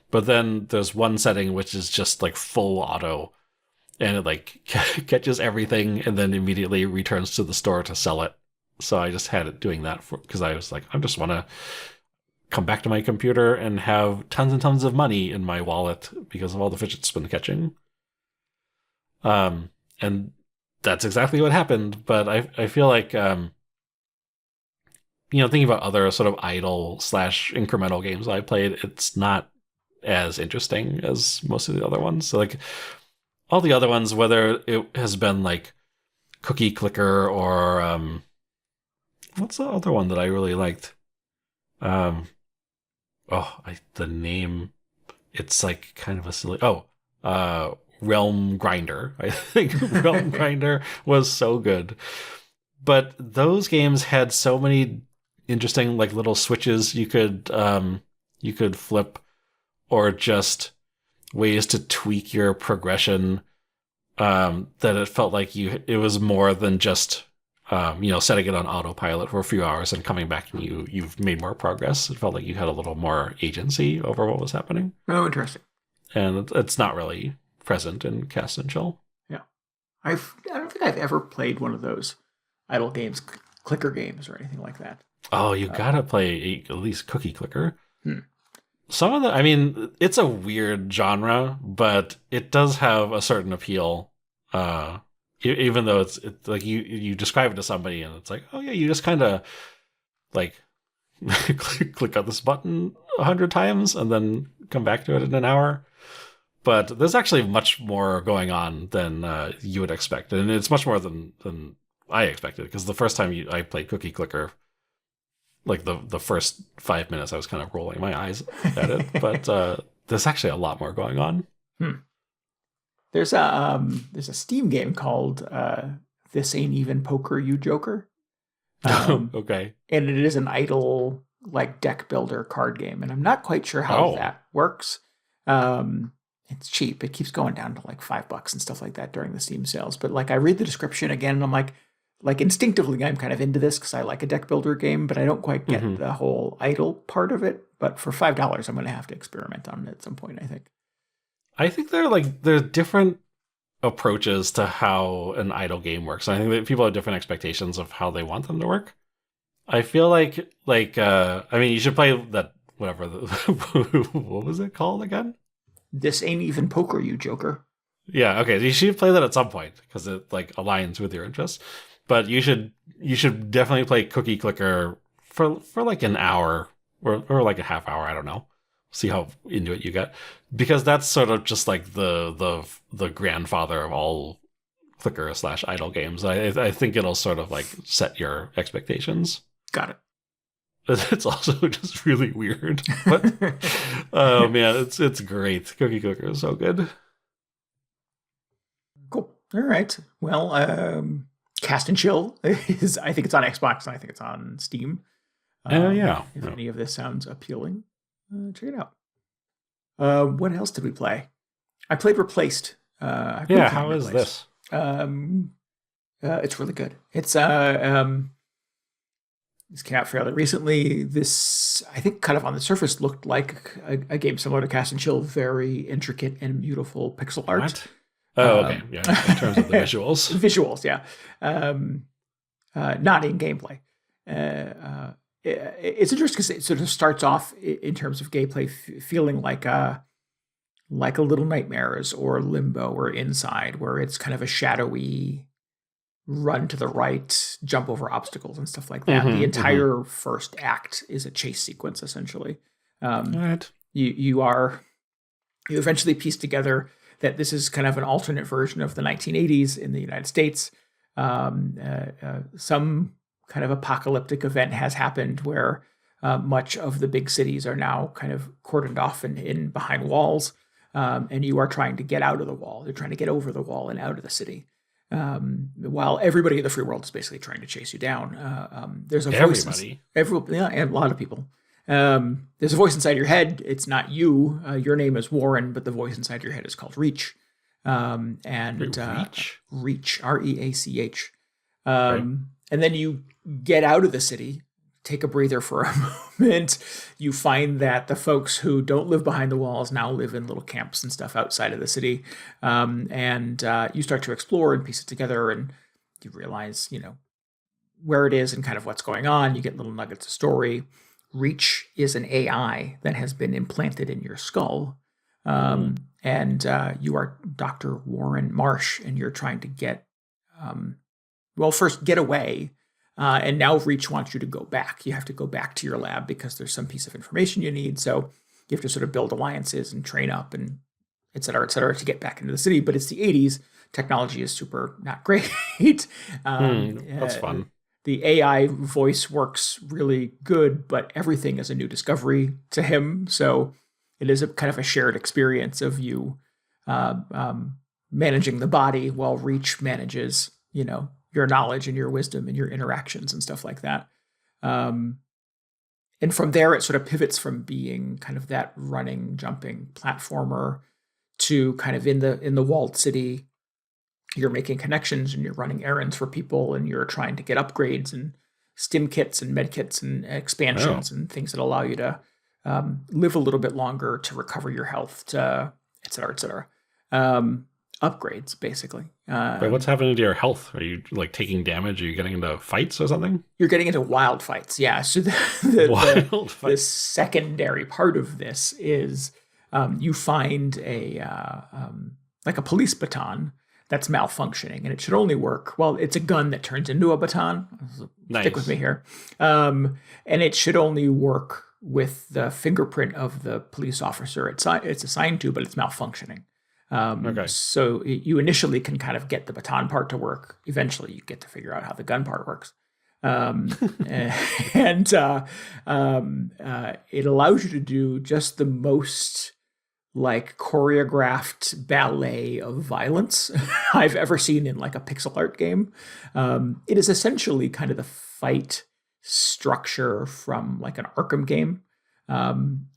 But then there's one setting which is just like full auto, and it like catches everything and then immediately returns to the store to sell it. So I just had it doing that because I was like, I just want to come back to my computer and have tons and tons of money in my wallet because of all the fish it's been catching. And that's exactly what happened. But I feel like, thinking about other sort of idle / incremental games I played, it's not as interesting as most of the other ones. So like all the other ones, whether it has been like Cookie Clicker or what's the other one that I really liked? The name, it's like kind of a silly. Realm Grinder. I think Realm Grinder was so good. But those games had so many interesting like little switches you could flip, or just ways to tweak your progression, that it felt like it was more than just setting it on autopilot for a few hours and coming back and you've made more progress. It felt like you had a little more agency over what was happening. Oh, interesting. And it's not really present in Cast and Chill. Yeah. I don't think I've ever played one of those idle games, clicker games or anything like that. Oh, you gotta play at least Cookie Clicker. Some of the, it's a weird genre, but it does have a certain appeal. Even though it's like you describe it to somebody and it's like, oh yeah, you just kind of like click on this button 100 times and then come back to it in an hour. But there's actually much more going on than you would expect, and it's much more than I expected. Because the first time I played Cookie Clicker, like the first 5 minutes, I was kind of rolling my eyes at it. But there's actually a lot more going on. There's a Steam game called This Ain't Even Poker, You Joker. Okay. And it is an idle like deck builder card game, and I'm not quite sure how that works. It's cheap. It keeps going down to like $5 and stuff like that during the Steam sales. But like I read the description again, and I'm like instinctively, I'm kind of into this because I like a deck builder game, but I don't quite get the whole idle part of it. But for $5, I'm going to have to experiment on it at some point, I think. I think there's different approaches to how an idle game works. And I think that people have different expectations of how they want them to work. I feel like you should play that whatever. What was it called again? This Ain't Even Poker, You Joker. Yeah, okay. You should play that at some point because it like aligns with your interests. But you should definitely play Cookie Clicker for like an hour or like a half hour. I don't know. See how into it you get, because that's sort of just like the grandfather of all clicker / idle games. I think it'll sort of like set your expectations. Got it. It's also just really weird, but oh man, it's great. Cookie Clicker is so good. Cool. All right. Well, Cast and Chill is. I think it's on Xbox and I think it's on Steam. Yeah. If any of this sounds appealing, check it out. What else did we play? I played Replaced. How is this? It's really good. This came out fairly recently. This, I think, kind of on the surface looked like a game similar to Cast and Chill, very intricate and beautiful pixel art. What? Oh, okay. Yeah, in terms of the visuals. Visuals, yeah. Not in gameplay. It's interesting because it sort of starts off in terms of gameplay feeling like like a Little Nightmares or Limbo or Inside, where it's kind of a shadowy run to the right, jump over obstacles and stuff like that. Mhm, The entire first act is a chase sequence, essentially. All right. You eventually piece together that this is kind of an alternate version of the 1980s in the United States. Some kind of apocalyptic event has happened where much of the big cities are now kind of cordoned off and in behind walls, and you are trying to get out of the wall. You're trying to get over the wall and out of the city. While everybody in the free world is basically trying to chase you down. There's a voice. Everybody. And a lot of people. There's a voice inside your head. It's not you. Your name is Warren, but the voice inside your head is called Reach. Reach? Reach, Reach. Right. And then you get out of the city, take a breather for a moment. You find that the folks who don't live behind the walls now live in little camps and stuff outside of the city. And you start to explore and piece it together, and you realize, where it is and kind of what's going on. You get little nuggets of story. Reach is an AI that has been implanted in your skull. And you are Dr. Warren Marsh, and you're trying to get, first get away. And now Reach wants you to go back. You have to go back to your lab because there's some piece of information you need. So you have to sort of build alliances and train up and et cetera, to get back into the city. But it's the 80s. Technology is super not great. That's fun. The AI voice works really good, but everything is a new discovery to him. So it is a kind of a shared experience of you managing the body while Reach manages, your knowledge and your wisdom and your interactions and stuff like that. And from there, it sort of pivots from being kind of that running, jumping platformer to kind of in the walled city. You're making connections and you're running errands for people and you're trying to get upgrades and stim kits and med kits and expansions and things that allow you to live a little bit longer, to recover your health, to et cetera. Upgrades, basically. But what's happening to your health? Are you like taking damage? Are you getting into fights or something? You're getting into wild fights, yeah. So the secondary part of this is you find like a police baton that's malfunctioning, and it should only work. Well, it's a gun that turns into a baton. Nice. Stick with me here. And it should only work with the fingerprint of the police officer it's assigned to, but it's malfunctioning. So you initially can kind of get the baton part to work. Eventually, you get to figure out how the gun part works. And it allows you to do just the most like choreographed ballet of violence I've ever seen in like a pixel art game. It is essentially kind of the fight structure from like an Arkham game,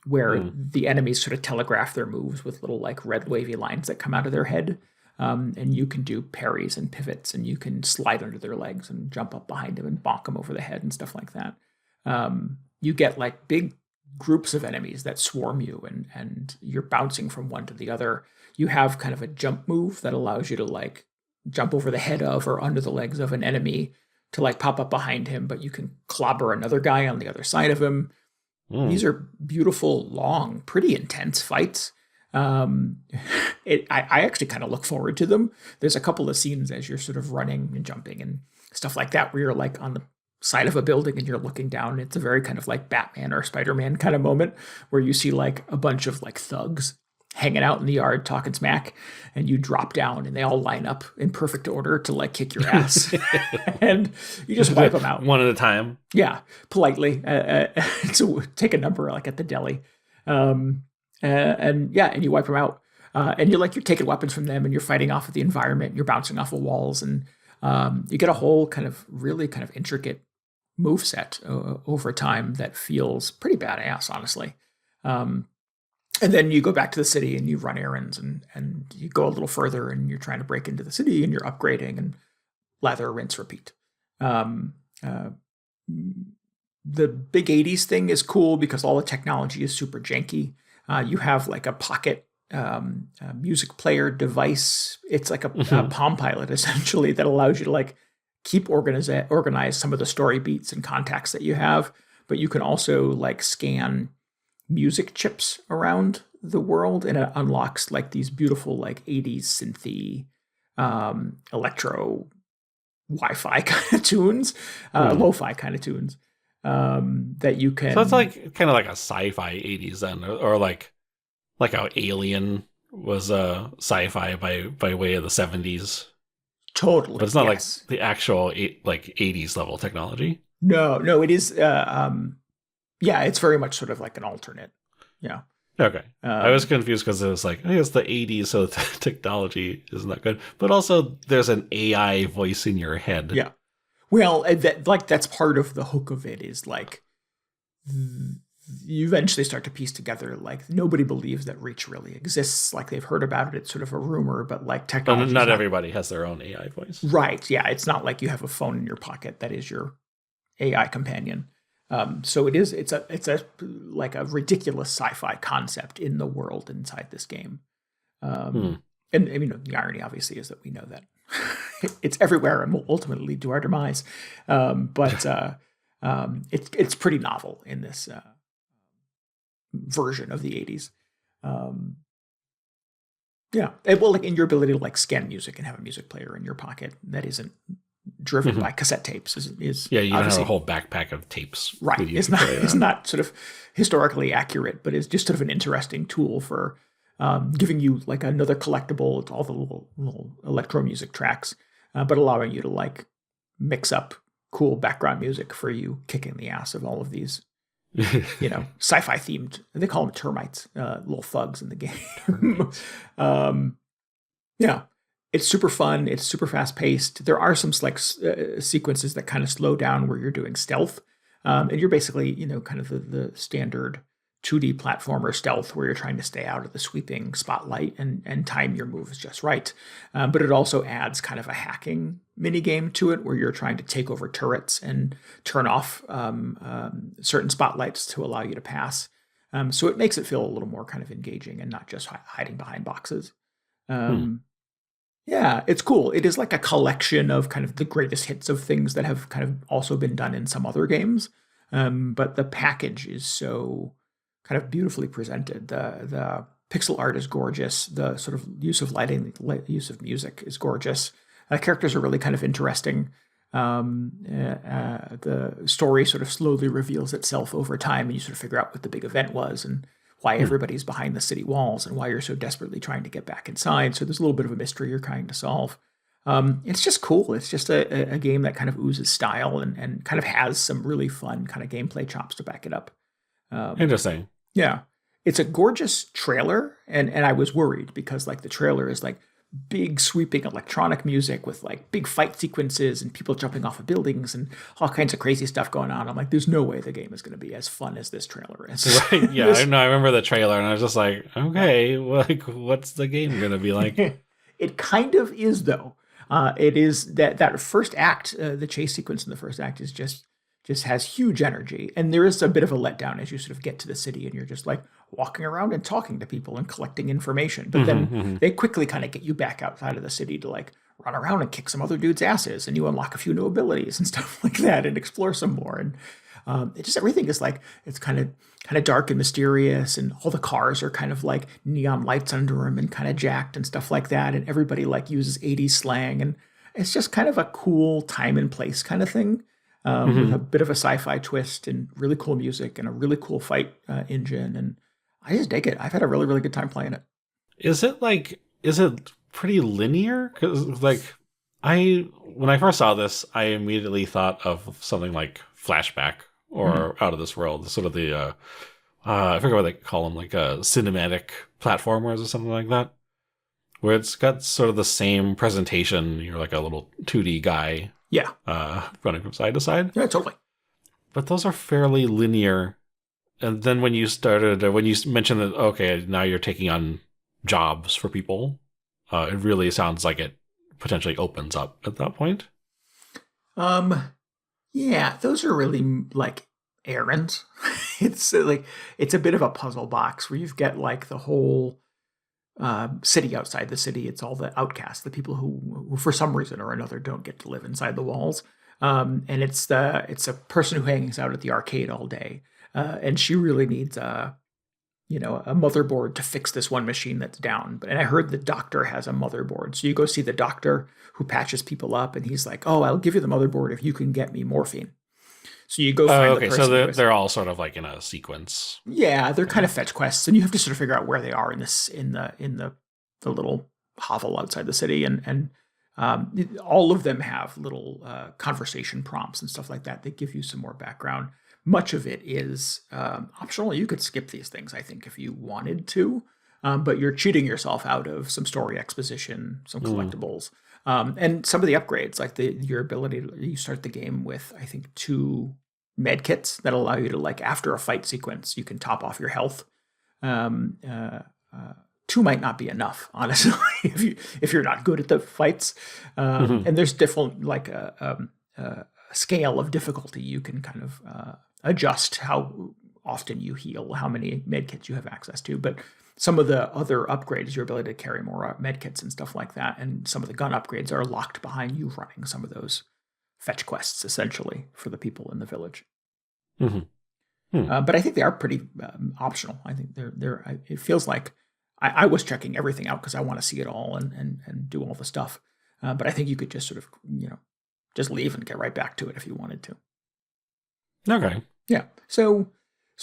where the enemies sort of telegraph their moves with little like red wavy lines that come out of their head. And you can do parries and pivots, and you can slide under their legs and jump up behind them and bonk them over the head and stuff like that. You get like big groups of enemies that swarm you, and you're bouncing from one to the other. You have kind of a jump move that allows you to like jump over the head of or under the legs of an enemy to like pop up behind him, but you can clobber another guy on the other side of him. These are beautiful, long, pretty intense fights. I actually kind of look forward to them. There's a couple of scenes as you're sort of running and jumping and stuff like that, where you're like on the side of a building and you're looking down. It's a very kind of like Batman or Spider-Man kind of moment where you see like a bunch of like thugs hanging out in the yard talking smack, and you drop down and they all line up in perfect order to like kick your ass. And you just wipe them out one at a time. Yeah, politely. So take a number like at the deli, and you wipe them out. And you're taking weapons from them and you're fighting off of the environment. You're bouncing off of walls, and you get a whole kind of really kind of intricate move set over time that feels pretty badass, honestly. And then you go back to the city and you run errands, and you go a little further and you're trying to break into the city and you're upgrading, and lather, rinse, repeat. The big 80s thing is cool because all the technology is super janky. You have like a pocket music player device. It's like a Palm Pilot essentially that allows you to like keep organize some of the story beats and contacts that you have, but you can also like scan music chips around the world, and it unlocks like these beautiful like 80s synthy electro Wi-Fi kind of tunes, lo-fi kind of tunes that you can. So it's like kind of like a sci-fi 80s then, or like how Alien was sci-fi by way of the 70s. Totally, but it's not like the actual like 80s level technology. No, it is. Yeah, it's very much sort of like an alternate. Yeah. Okay. I was confused because it was like, it's the 80s, so the technology isn't that good. But also, there's an AI voice in your head. Yeah. Well, that's part of the hook of it is like, you eventually start to piece together, like, nobody believes that Reach really exists. Like, they've heard about it. It's sort of a rumor, but like technology. Not everybody has their own AI voice. Right. Yeah. It's not like you have a phone in your pocket that is your AI companion. So it's a like a ridiculous sci-fi concept in the world inside this game. And I mean, the irony obviously is that we know that it's everywhere and will ultimately lead to our demise. But it's pretty novel in this version of the 80s. Yeah. Well, like in your ability to like scan music and have a music player in your pocket that isn't driven by cassette tapes is yeah, you don't have a whole backpack of tapes. Right. It's not sort of historically accurate, but it's just sort of an interesting tool for giving you like another collectible to all the little electro music tracks, but allowing you to like mix up cool background music for you kicking the ass of all of these, sci-fi themed, they call them termites, little thugs in the game. Yeah. It's super fun. It's super fast paced. There are some like sequences that kind of slow down where you're doing stealth. And you're basically, kind of the standard 2D platformer stealth where you're trying to stay out of the sweeping spotlight and time your moves just right. But it also adds kind of a hacking mini game to it where you're trying to take over turrets and turn off certain spotlights to allow you to pass. So it makes it feel a little more kind of engaging and not just hiding behind boxes. Yeah, it's cool. It is like a collection of kind of the greatest hits of things that have kind of also been done in some other games. But the package is so kind of beautifully presented. The pixel art is gorgeous. The sort of use of lighting, use of music is gorgeous. Characters are really kind of interesting. The story sort of slowly reveals itself over time, and you sort of figure out what the big event was and why everybody's behind the city walls and why you're so desperately trying to get back inside. So there's a little bit of a mystery you're trying to solve. It's just cool. It's just a game that kind of oozes style and kind of has some really fun kind of gameplay chops to back it up. Interesting. Yeah. It's a gorgeous trailer. And I was worried because like the trailer is like big sweeping electronic music with like big fight sequences and people jumping off of buildings and all kinds of crazy stuff going on. I'm like, there's no way the game is going to be as fun as this trailer is. Right. Yeah. I remember the trailer and I was just like, okay, like what's the game going to be like? It kind of is though. It is that first act, the chase sequence in the first act is just has huge energy. And there is a bit of a letdown as you sort of get to the city and you're just like walking around and talking to people and collecting information. But then they quickly kind of get you back outside of the city to like run around and kick some other dudes' asses and you unlock a few new abilities and stuff like that and explore some more. And it just, everything is like, it's kind of dark and mysterious and all the cars are kind of like neon lights under them and kind of jacked and stuff like that. And everybody like uses 80s slang and it's just kind of a cool time and place kind of thing. With a bit of a sci-fi twist and really cool music and a really cool fight engine. And I just dig it. I've had a really, really good time playing it. Is it pretty linear? Because like when I first saw this, I immediately thought of something like Flashback or Out of This World, sort of the, I forget what they call them, like cinematic platformers or something like that, where it's got sort of the same presentation. You're like a little 2D guy. Yeah. Running from side to side. Yeah, totally. But those are fairly linear. And then when you mentioned that, okay, now you're taking on jobs for people, it really sounds like it potentially opens up at that point. Yeah, those are really like errands. It's like, it's a bit of a puzzle box where you've got like the whole city outside the city. It's all the outcasts, the people who for some reason or another don't get to live inside the walls. And it's a person who hangs out at the arcade all day. And she really needs a a motherboard to fix this one machine that's down. And I heard the doctor has a motherboard. So you go see the doctor who patches people up, and he's like, oh, I'll give you the motherboard if you can get me morphine. So you go find the person. So they're all sort of like in a sequence. Yeah, they're kind of fetch quests, and you have to sort of figure out where they are in the little hovel outside the city, and all of them have little conversation prompts and stuff like that. They give you some more background. Much of it is optional. You could skip these things, I think, if you wanted to, but you're cheating yourself out of some story exposition, some collectibles, and some of the upgrades, like your ability to, you start the game with, I think, 2 med kits that allow you to, like, after a fight sequence, you can top off your health. 2 might not be enough, honestly, if you're not good at the fights. And there's different, like a scale of difficulty. You can kind of adjust how often you heal, how many medkits you have access to. But some of the other upgrades, your ability to carry more medkits and stuff like that, and some of the gun upgrades are locked behind you running some of those fetch quests, essentially, for the people in the village. But I think they are pretty optional. I think they're. It feels like I was checking everything out because I want to see it all and do all the stuff. But I think you could just sort of, just leave and get right back to it if you wanted to. Okay. Yeah. So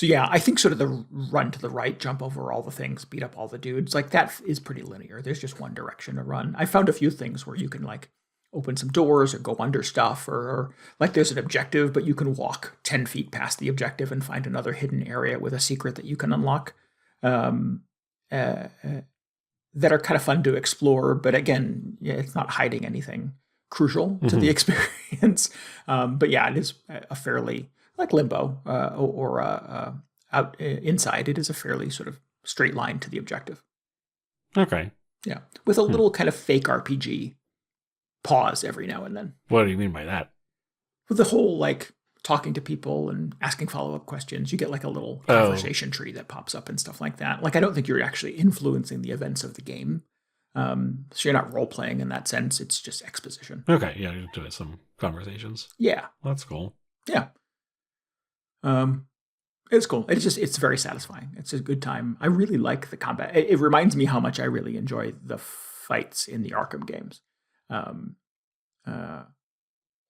yeah, I think sort of the run to the right, jump over all the things, beat up all the dudes, like that is pretty linear. There's just one direction to run. I found a few things where you can, like, open some doors or go under stuff, or like there's an objective, but you can walk 10 feet past the objective and find another hidden area with a secret that you can unlock. That are kind of fun to explore, but again, it's not hiding anything crucial to the experience. But yeah, it is a fairly, like Limbo or out Inside, it is a fairly sort of straight line to the objective. Okay. Yeah, with a little kind of fake RPG pause every now and then. What do you mean by that? With the whole, like, talking to people and asking follow-up questions, you get like a little conversation tree that pops up and stuff like that. Like, I don't think you're actually influencing the events of the game. So you're not role-playing in that sense. It's just exposition. Okay, yeah, you're doing some conversations. Yeah. That's cool. Yeah. It's cool. It's very satisfying. It's a good time. I really like the combat. It reminds me how much I really enjoy the fights in the Arkham games.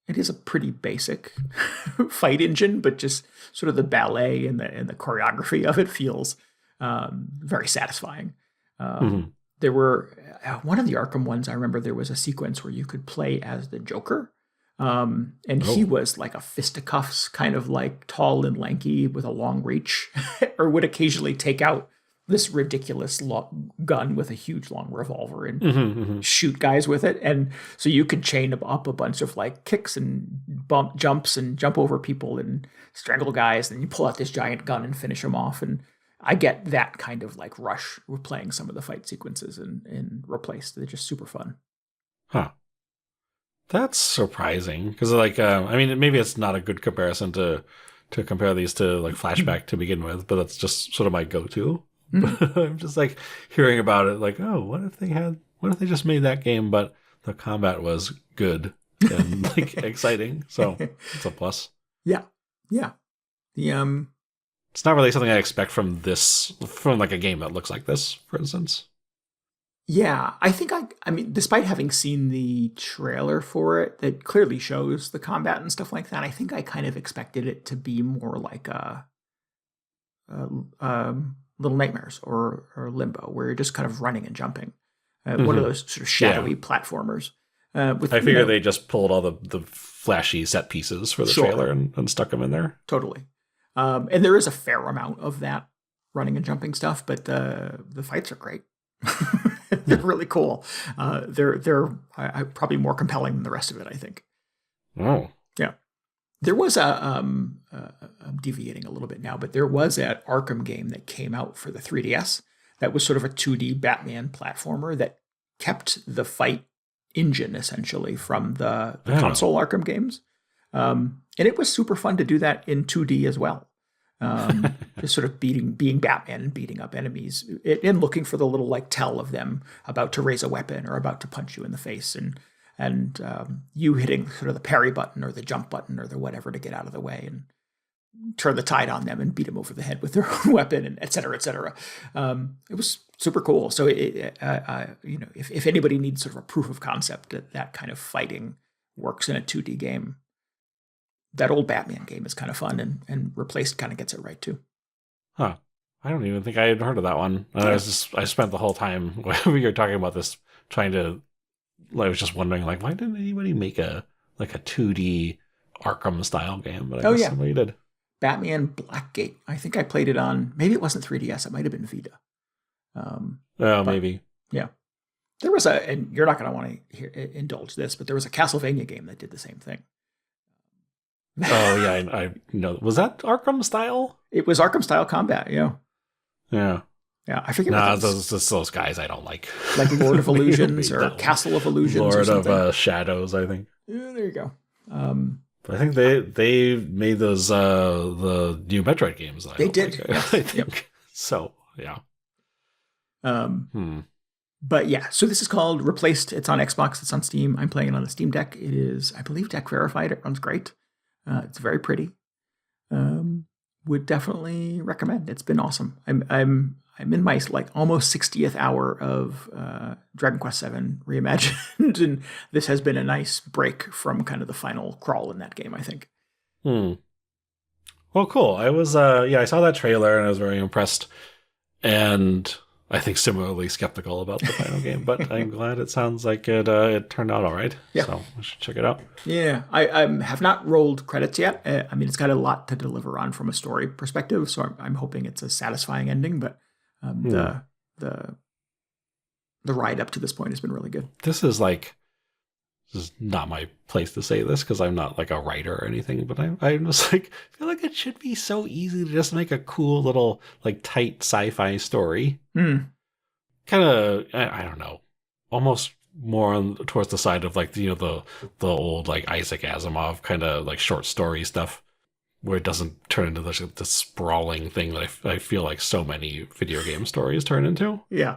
It is a pretty basic fight engine, but just sort of the ballet and the choreography of it feels very satisfying. There were one of the Arkham ones. I remember there was a sequence where you could play as the Joker, and he was like a fisticuffs, kind of like tall and lanky with a long reach, or would occasionally take out this ridiculous gun with a huge long revolver and shoot guys with it. And so you could chain up a bunch of, like, kicks and jumps and jump over people and strangle guys. And you pull out this giant gun and finish them off. And I get that kind of, like, rush with playing some of the fight sequences in Replaced. They're just super fun. Huh. That's surprising. Because, like, I mean, maybe it's not a good comparison to compare these to, like, Flashback to begin with, but that's just sort of my go-to. I'm just, like, hearing about it, like, oh, what if they just made that game, but the combat was good and, like, exciting? So it's a plus. Yeah. It's not really something I expect from like a game that looks like this, for instance. Yeah, I think I mean, despite having seen the trailer for it that clearly shows the combat and stuff like that, I think I kind of expected it to be more like a Little Nightmares or Limbo, where you're just kind of running and jumping. One of those sort of shadowy platformers. I figure they just pulled all the flashy set pieces for the trailer and stuck them in there. Totally. And there is a fair amount of that running and jumping stuff, but the fights are great. They're really cool. They're probably more compelling than the rest of it, I think. Oh. Yeah. There was I'm deviating a little bit now, but there was an Arkham game that came out for the 3DS that was sort of a 2D Batman platformer that kept the fight engine essentially from the console Arkham games. And it was super fun to do that in 2D as well. Just sort of being Batman and beating up enemies and looking for the little, like, tell of them about to raise a weapon or about to punch you in the face, and you hitting sort of the parry button or the jump button or the whatever to get out of the way. And turn the tide on them and beat them over the head with their own weapon, and et cetera, et cetera. It was super cool. So, if anybody needs sort of a proof of concept that kind of fighting works in a 2D game, that old Batman game is kind of fun, and Replaced kind of gets it right too. Huh. I don't even think I had heard of that one. I spent the whole time when we were talking about this I was just wondering, like, why didn't anybody make a 2D Arkham style game? But I guess somebody did. Batman Blackgate. I think I played it on, maybe it wasn't 3DS, it might have been Vita. Maybe. Yeah. There was and you're not going to want to indulge this, but there was a Castlevania game that did the same thing. Oh, yeah, I know. Was that Arkham style? It was Arkham style combat, yeah. Yeah. Yeah, I forget what those guys I don't like. Like Lord of Illusions or Castle of Illusions Lord or something. of Shadows, I think. Yeah, there you go. But I think they made those the new Metroid games. They did. Like, yes. I think. Yep. So, yeah. But yeah, so this is called Replaced. It's on Xbox. It's on Steam. I'm playing it on the Steam Deck. It is, I believe, deck verified. It runs great. It's very pretty. Would definitely recommend. It's been awesome. I'm in my like almost 60th hour of Dragon Quest VII Reimagined, and this has been a nice break from kind of the final crawl in that game, I think. Well, cool. I was I saw that trailer and I was very impressed, and I think similarly skeptical about the final game, but I'm glad it sounds like it turned out all right. Yeah. So I should check it out. Yeah, I have not rolled credits yet. I mean, it's got a lot to deliver on from a story perspective, so I'm hoping it's a satisfying ending. But the ride up to this point has been really good. This is not my place to say this because I'm not like a writer or anything, but I'm just like, I feel like it should be so easy to just make a cool little like tight sci-fi story. Kind of, I don't know, almost more towards the side of like the old like Isaac Asimov kind of like short story stuff, where it doesn't turn into the sprawling thing that I feel like so many video game stories turn into. Yeah.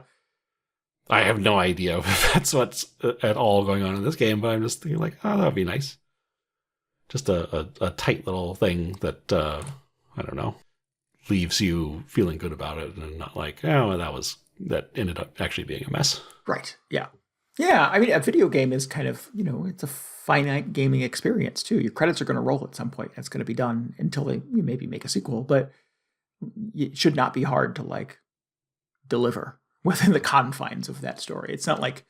I have no idea if that's what's at all going on in this game, but I'm just thinking like, oh, that would be nice. Just a tight little thing that, I don't know, leaves you feeling good about it and not like, oh, that ended up actually being a mess. Right. Yeah. Yeah. I mean, a video game is kind of, it's a finite gaming experience too. Your credits are going to roll at some point. That's going to be done until they maybe make a sequel, but it should not be hard to like deliver within the confines of that story. It's not like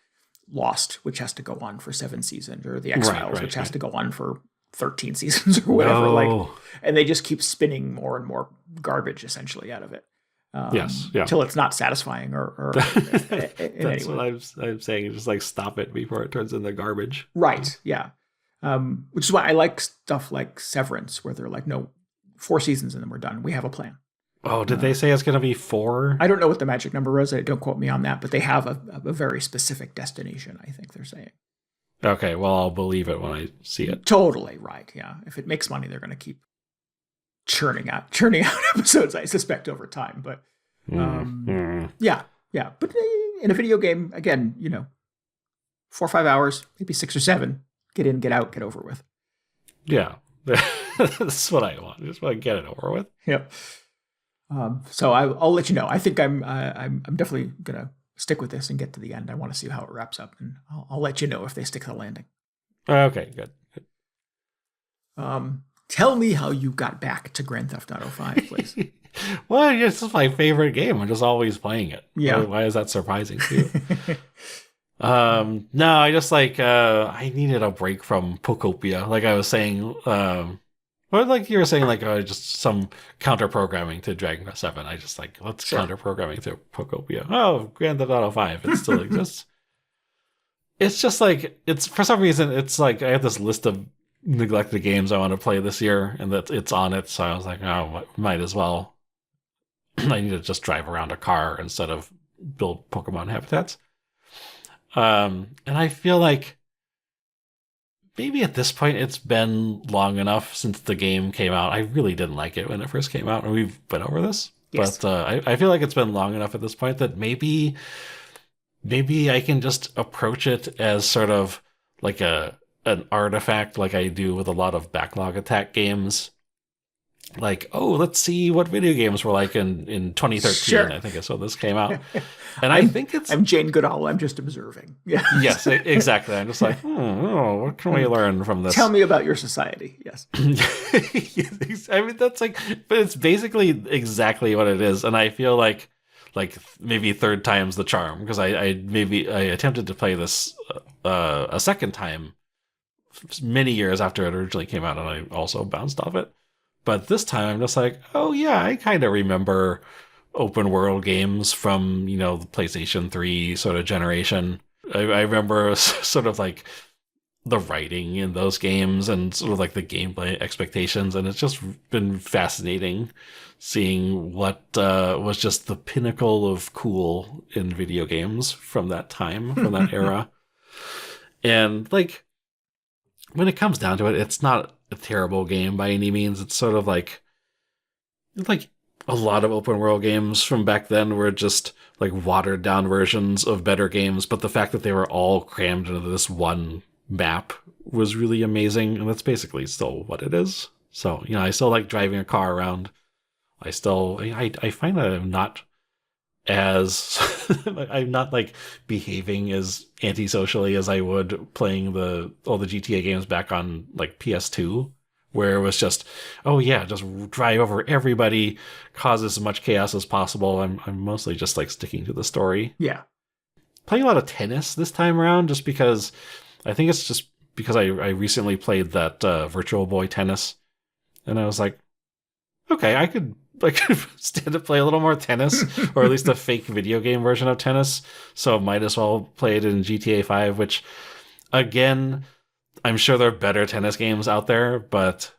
Lost, which has to go on for 7 seasons, or The X-Files, which has to go on for 13 seasons or whatever. No. Like, and they just keep spinning more and more garbage essentially out of it. Yes, yeah. Till it's not satisfying or That's what I'm saying. Just like stop it before it turns into garbage. Right. Yeah. Which is why I like stuff like Severance, where they're like, no, 4 seasons and then we're done. We have a plan. Oh, did they say it's going to be 4? I don't know what the magic number is. Don't quote me on that, but they have a very specific destination, I think they're saying. Okay, well, I'll believe it when I see it. Totally right, yeah. If it makes money, they're going to keep churning out episodes, I suspect, over time. But yeah. But in a video game, again, 4 or 5 hours, maybe 6 or 7. Get in, get out, get over with. Yeah, that's what I want. Just want to get it over with. Yep. So I'll let you know. I think I'm definitely gonna stick with this and get to the end. I want to see how it wraps up, and I'll let you know if they stick the landing. Okay, good. Tell me how you got back to Grand Theft Auto 5, please. Well, it's just my favorite game. I'm just always playing it. Yeah. Why is that surprising to you? No, I just I needed a break from Pokopia. Like I was saying, or like you were saying, like just some counter programming to Dragon Quest VII. I just let's counter programming to Pokopia. Oh, Grand Theft Auto 5, it still exists. It's just it's for some reason it's I have this list of neglected games I want to play this year, and that it's on it. So I was like, oh, might as well. I need to just drive around a car instead of build Pokemon habitats. And I feel like maybe at this point it's been long enough since the game came out. I really didn't like it when it first came out, and we've been over this. Yes. But I feel like it's been long enough at this point that maybe I can just approach it as sort of like an artifact, like I do with a lot of backlog attack games, like, oh, let's see what video games were like in 2013. Sure. I think is when this came out. And I think it's... I'm Jane Goodall. I'm just observing. Yeah. Yes, exactly. I'm just like, what can we learn from this? Tell me about your society. Yes. I mean, that's like, but it's basically exactly what it is. And I feel like maybe third time's the charm, because I attempted to play this a second time many years after it originally came out, and I also bounced off it. But this time I'm just like, oh yeah, I kind of remember open world games from, the PlayStation 3 sort of generation. I remember sort of like the writing in those games and sort of like the gameplay expectations. And it's just been fascinating seeing what was just the pinnacle of cool in video games from that time, from that era. And like, when it comes down to it, it's not a terrible game by any means. It's sort of like a lot of open world games from back then were just like watered down versions of better games, but the fact that they were all crammed into this one map was really amazing, and that's basically still what it is. So, I still like driving a car around. I find that I'm not as I'm not like behaving as antisocially as I would playing all the GTA games back on like PS2, where it was just, oh yeah, just drive over everybody, cause as much chaos as possible. I'm mostly just like sticking to the story. Yeah. Playing a lot of tennis this time around, just because I think it's just because I recently played that Virtual Boy Tennis, and I was like, okay, I could stand to play a little more tennis, or at least a fake video game version of tennis. So might as well play it in GTA5, which, again, I'm sure there are better tennis games out there, but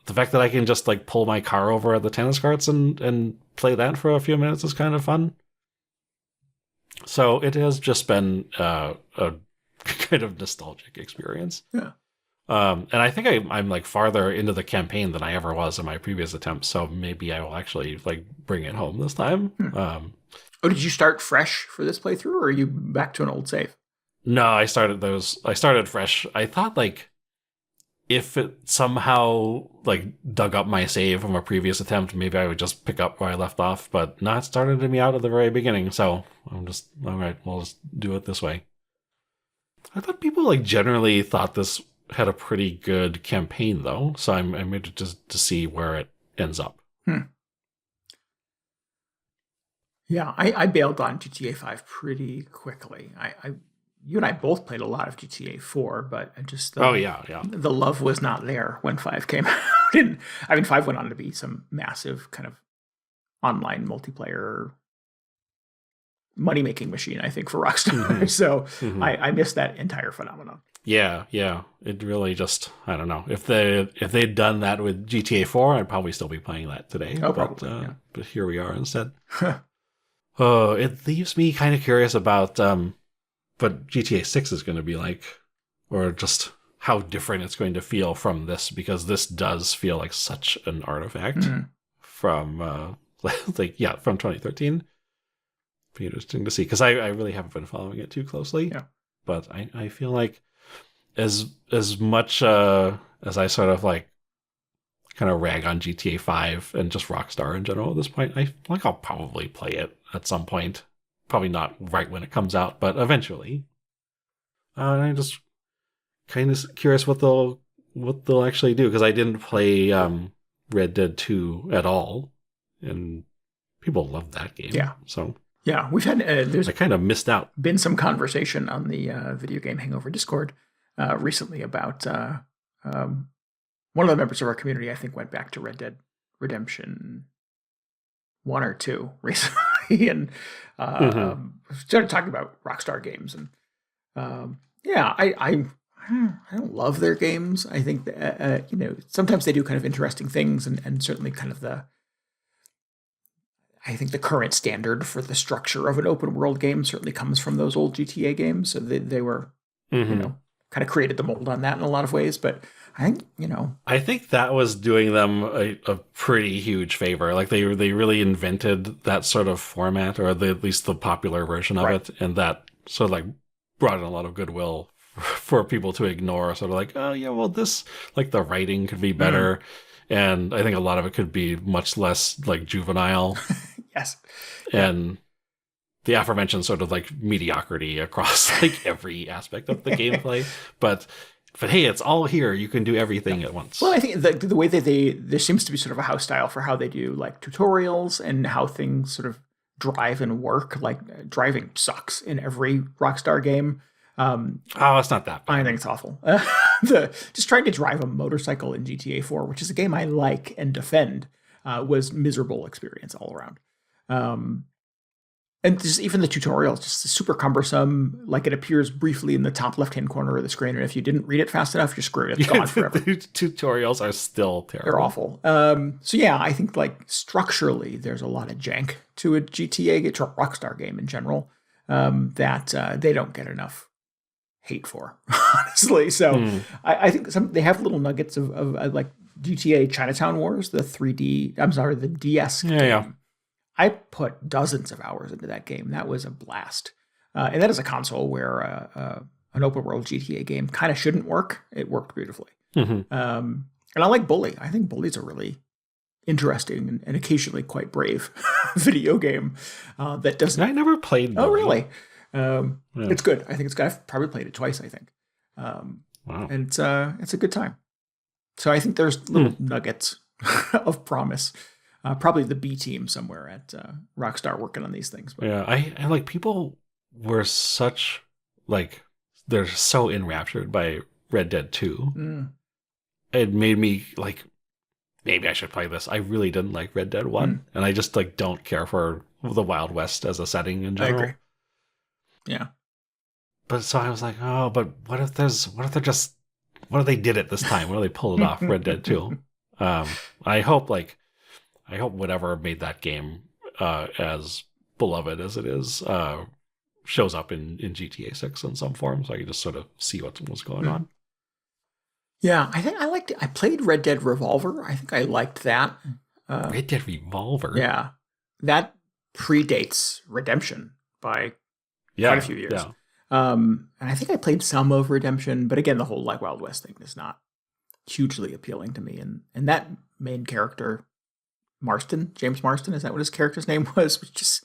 the fact that I can just like pull my car over at the tennis courts and play that for a few minutes is kind of fun. So it has just been a kind of nostalgic experience. Yeah. And I think I'm like farther into the campaign than I ever was in my previous attempts, so maybe I will actually like bring it home this time. Did you start fresh for this playthrough, or are you back to an old save? No, I started fresh. I thought like if it somehow like dug up my save from a previous attempt, maybe I would just pick up where I left off, but no, it started me out at the very beginning, so I'm just, all right, we'll just do it this way. I thought people like generally thought this had a pretty good campaign, though, so I'm interested to see where it ends up. Yeah, I bailed on GTA 5 pretty quickly. You and I both played a lot of GTA 4, but I just the love was not there when 5 came out. And, 5 went on to be some massive kind of online multiplayer money-making machine, I think, for Rockstar. Mm-hmm. So I missed that entire phenomenon. Yeah. It really just, I don't know. If they'd done that with GTA 4, I'd probably still be playing that today. Oh, probably, yeah. But here we are instead. It leaves me kind of curious about what GTA 6 is going to be like, or just how different it's going to feel from this, because this does feel like such an artifact from from 2013. Be interesting to see, because I really haven't been following it too closely. Yeah. But I feel like as much as I sort of like kind of rag on GTA 5 and just Rockstar in general at this point, I'll probably play it at some point. Probably not right when it comes out, but eventually. And I'm just kind of curious what they'll actually do, because I didn't play Red Dead 2 at all, and people love that game. Yeah. So yeah, we've had I kind of missed out. Been some conversation on the Video Game Hangover Discord recently about one of the members of our community, I think, went back to Red Dead Redemption 1 or 2 recently, and started talking about Rockstar games. And I don't love their games. I think that, sometimes they do kind of interesting things, and certainly kind of I think the current standard for the structure of an open world game certainly comes from those old GTA games. So they were, kind of created the mold on that in a lot of ways. But I think that was doing them a pretty huge favor. Like they really invented that sort of format, or at least the popular version of it, and that sort of like brought in a lot of goodwill for people to ignore. Sort of like, oh yeah, well this, like the writing could be better. And I think a lot of it could be much less like juvenile. Yes. And the aforementioned sort of like mediocrity across like every aspect of the gameplay. But hey, it's all here. You can do everything at once. Well, I think the way that there seems to be sort of a house style for how they do like tutorials and how things sort of drive and work. Like driving sucks in every Rockstar game. It's not that bad. I think it's awful. Just trying to drive a motorcycle in GTA 4, which is a game I like and defend, was miserable experience all around. And just even the tutorial is just super cumbersome. Like it appears briefly in the top left-hand corner of the screen, and if you didn't read it fast enough, you're screwed. It's gone forever. The tutorials are still terrible. They're awful. So yeah, I think like structurally, there's a lot of jank to a GTA, to a Rockstar game in general, that they don't get enough hate for, honestly. So I think they have little nuggets of like GTA Chinatown Wars, the DS game. Yeah. I put dozens of hours into that game. That was a blast. And that is a console where an open world GTA game kind of shouldn't work. It worked beautifully. And I like Bully. I think Bully's a really interesting and occasionally quite brave video game that doesn't... I never played Bully. Oh, really? It's good. I think it's good. I've probably played it twice, I think. Wow. And it's a good time. So I think there's little nuggets of promise. Probably the B team somewhere at Rockstar working on these things. But. Yeah, I like people were such like they're so enraptured by Red Dead 2. It made me like maybe I should play this. I really didn't like Red Dead 1, and I just like don't care for the Wild West as a setting in general. I agree. Yeah. But so I was like, oh, but what if they did it this time? What if they pulled it off? Red Dead 2. I hope whatever made that game as beloved as it is shows up in GTA 6 in some form, so I can just sort of see what's going on. Yeah, I think I played Red Dead Revolver. I think I liked that. Red Dead Revolver? Yeah. That predates Redemption by quite a few years. Yeah. And I think I played some of Redemption, but again, the whole like Wild West thing is not hugely appealing to me. And that main character... James Marston, is that what his character's name was just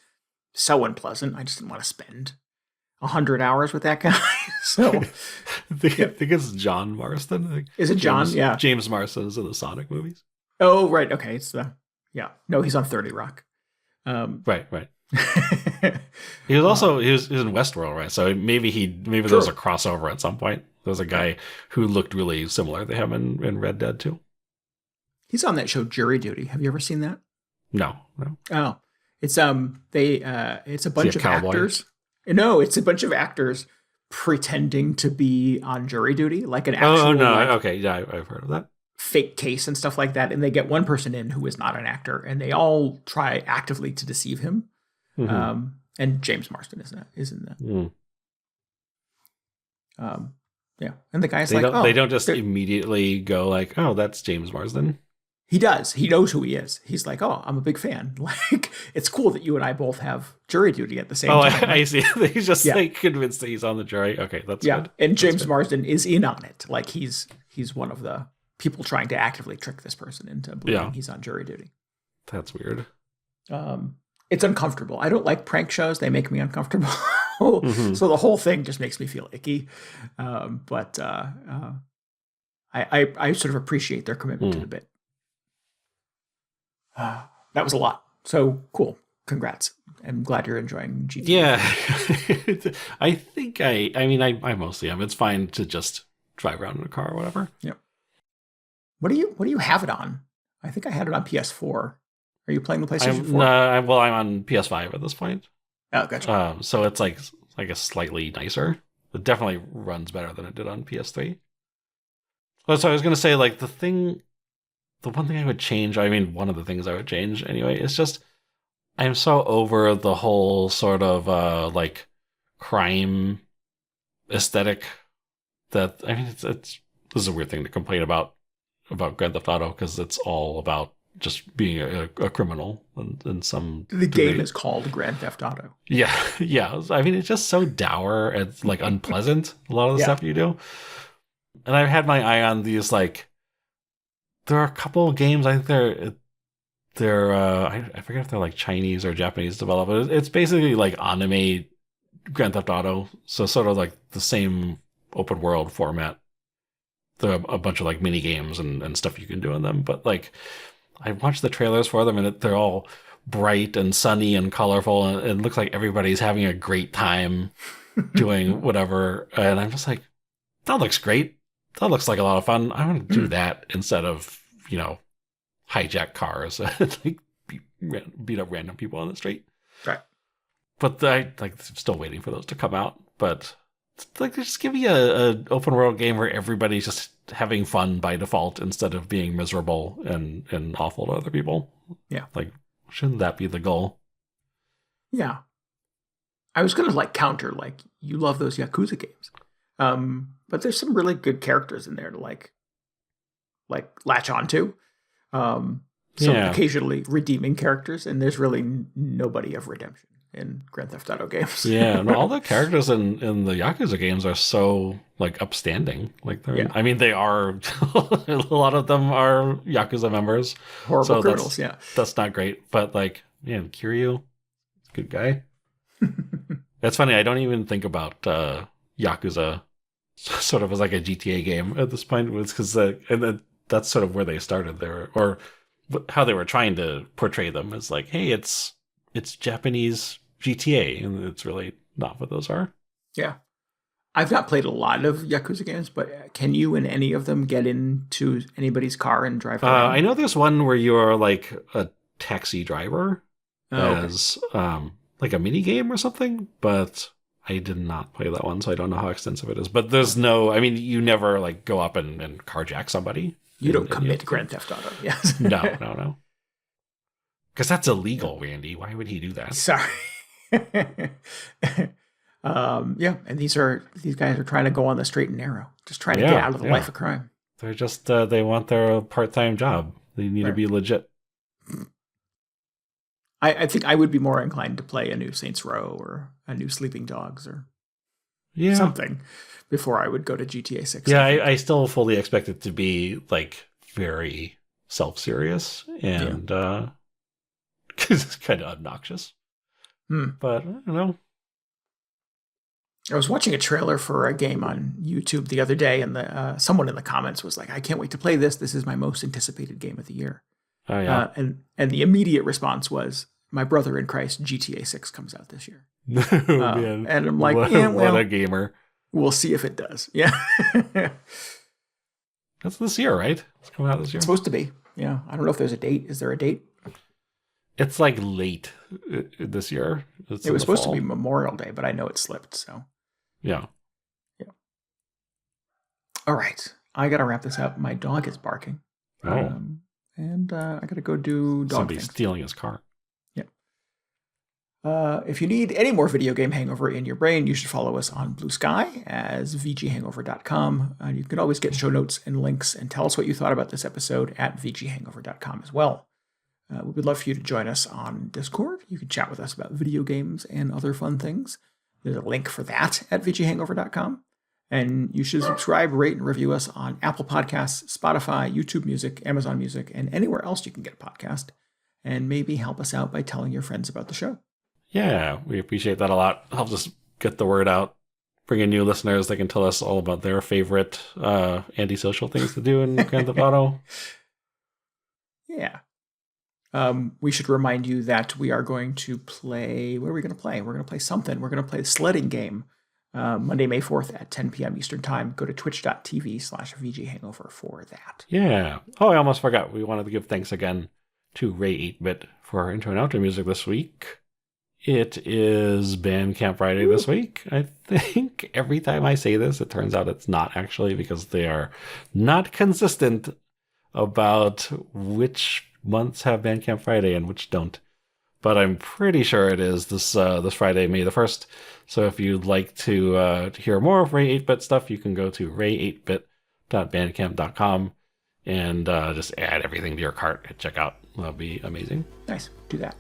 so unpleasant. I just didn't want to spend 100 hours with that guy. So I think it's John Marston. Is it John? Yeah. James Marston is in the Sonic movies. Oh, right. Okay. It's no, he's on 30 Rock. Right. He was also he was in Westworld, right? So maybe there was a crossover at some point. There was a guy who looked really similar to him in Red Dead 2. He's on that show Jury Duty. Have you ever seen that? No. Oh, it's it's a bunch of actors. No, it's a bunch of actors pretending to be on jury duty, like an actual. Oh no, okay, yeah, I've heard of that. Fake case and stuff like that, and they get one person in who is not an actor, and they all try actively to deceive him. And James Marston is in that. Yeah, and the guy's they don't just immediately go like, oh, that's James Marsden. He does. He knows who he is. He's like, oh, I'm a big fan. Like, it's cool that you and I both have jury duty at the same time. I see. He's just like convinced that he's on the jury. Okay, that's good. And James Marsden is in on it. Like, he's one of the people trying to actively trick this person into believing he's on jury duty. That's weird. It's uncomfortable. I don't like prank shows. They make me uncomfortable. So the whole thing just makes me feel icky. But I sort of appreciate their commitment to the bit. That was a lot. So cool. Congrats. I'm glad you're enjoying GTA. Yeah. I think I mostly am. It's fine to just drive around in a car or whatever. Yep. What do you have it on? I think I had it on PS4. Are you playing the PlayStation 4? I'm on PS5 at this point. Oh, gotcha. So it's like a slightly nicer. It definitely runs better than it did on PS3. So I was going to say, like, the one thing I would change, one of the things I would change anyway, is just I'm so over the whole sort of like crime aesthetic that this is a weird thing to complain about Grand Theft Auto, because it's all about just being a criminal in some the game is called Grand Theft Auto. Yeah. It's just so dour and like unpleasant, a lot of the stuff you do. And I've had my eye on these like there are a couple of games. I think they're I forget if they're like Chinese or Japanese developers. It's basically like anime Grand Theft Auto, so sort of like the same open world format. There are a bunch of like mini games and stuff you can do in them, but like I watched the trailers for them and they're all bright and sunny and colorful, and it looks like everybody's having a great time doing whatever. And I'm just like, that looks great. That looks like a lot of fun. I want to do that instead of, hijack cars and like beat up random people on the street. Right. But I'm still waiting for those to come out. But like, just give me a open world game where everybody's just having fun by default instead of being miserable and awful to other people. Yeah. Like, shouldn't that be the goal? Yeah. I was going to counter, you love those Yakuza games. But there's some really good characters in there to like latch onto. Some occasionally redeeming characters, and there's really nobody of redemption in Grand Theft Auto games. Yeah, and all the characters in the Yakuza games are so upstanding. I mean, they are a lot of them are Yakuza members. Horrible criminals, yeah. That's not great. But Kiryu, good guy. That's funny. I don't even think about Yakuza sort of as like a GTA game at this point. It's because that's sort of where they started there, or how they were trying to portray them as like, hey, it's Japanese GTA, and it's really not what those are. Yeah. I've not played a lot of Yakuza games, but can you in any of them get into anybody's car and drive around? I know there's one where you're like a taxi driver as like a mini game or something, but I did not play that one, so I don't know how extensive it is. But there's you never go up and carjack somebody. You don't commit Grand Theft Auto, yes. No. Because that's illegal, Randy. Why would he do that? Sorry. And these guys are trying to go on the straight and narrow, just trying to get out of the life of crime. They're just they want their part-time job. They need to be legit. I think I would be more inclined to play a new Saints Row or a new Sleeping Dogs or something before I would go to GTA 6. Yeah, I still fully expect it to be very self-serious and because it's kind of obnoxious. But I don't know. I was watching a trailer for a game on YouTube the other day, and someone in the comments was like, "I can't wait to play this. This is my most anticipated game of the year." Oh yeah. And the immediate response was, "My brother in Christ, GTA 6 comes out this year." Man. And I'm like, what a gamer. We'll see if it does. Yeah. That's this year, right? It's coming out this year. It's supposed to be. Yeah. I don't know if there's a date. Is there a date? It's late this year. It was supposed to be Memorial Day, but I know it slipped. So. Yeah. All right. I got to wrap this up. My dog is barking. Oh. And I got to go do dog Somebody's things. stealing his car. If you need any more video game hangover in your brain, you should follow us on Blue Sky as VGHangover.com. You can always get show notes and links and tell us what you thought about this episode at VGHangover.com as well. We would love for you to join us on Discord. You can chat with us about video games and other fun things. There's a link for that at VGHangover.com. And you should subscribe, rate, and review us on Apple Podcasts, Spotify, YouTube Music, Amazon Music, and anywhere else you can get a podcast. And maybe help us out by telling your friends about the show. Yeah, we appreciate that a lot. Helps us get the word out. Bring in new listeners. They can tell us all about their favorite antisocial things to do in Grand Theft Auto. Yeah. We should remind you that we are going to play... What are we going to play? We're going to play something. We're going to play the sledding game Monday, May 4th at 10 p.m. Eastern Time. Go to twitch.tv/VGHangover for that. Yeah. Oh, I almost forgot. We wanted to give thanks again to Ray 8-Bit for our intro and outro music this week. It is Bandcamp Friday this week. I think every time I say this, it turns out it's not actually, because they are not consistent about which months have Bandcamp Friday and which don't. But I'm pretty sure it is this Friday, May the 1st. So if you'd like to hear more of Ray 8-Bit stuff, you can go to ray8bit.bandcamp.com and just add everything to your cart and check out. That'll be amazing. Nice. Do that.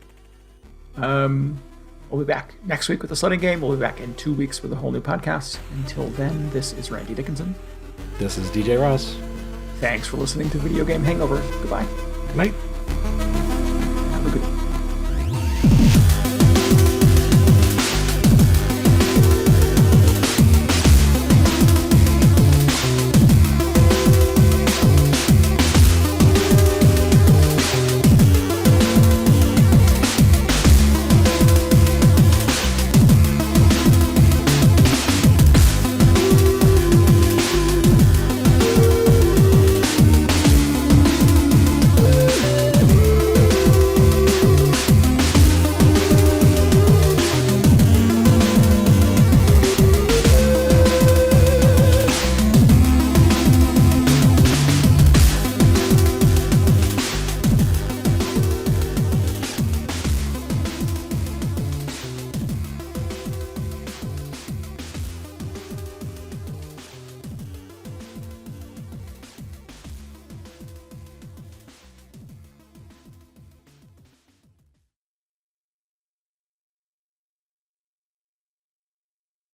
We'll be back next week with the sledding game. We'll be back in 2 weeks with a whole new podcast. Until then, this is Randy Dickinson. This is DJ Ross. Thanks for listening to Video Game Hangover. Goodbye. Good night.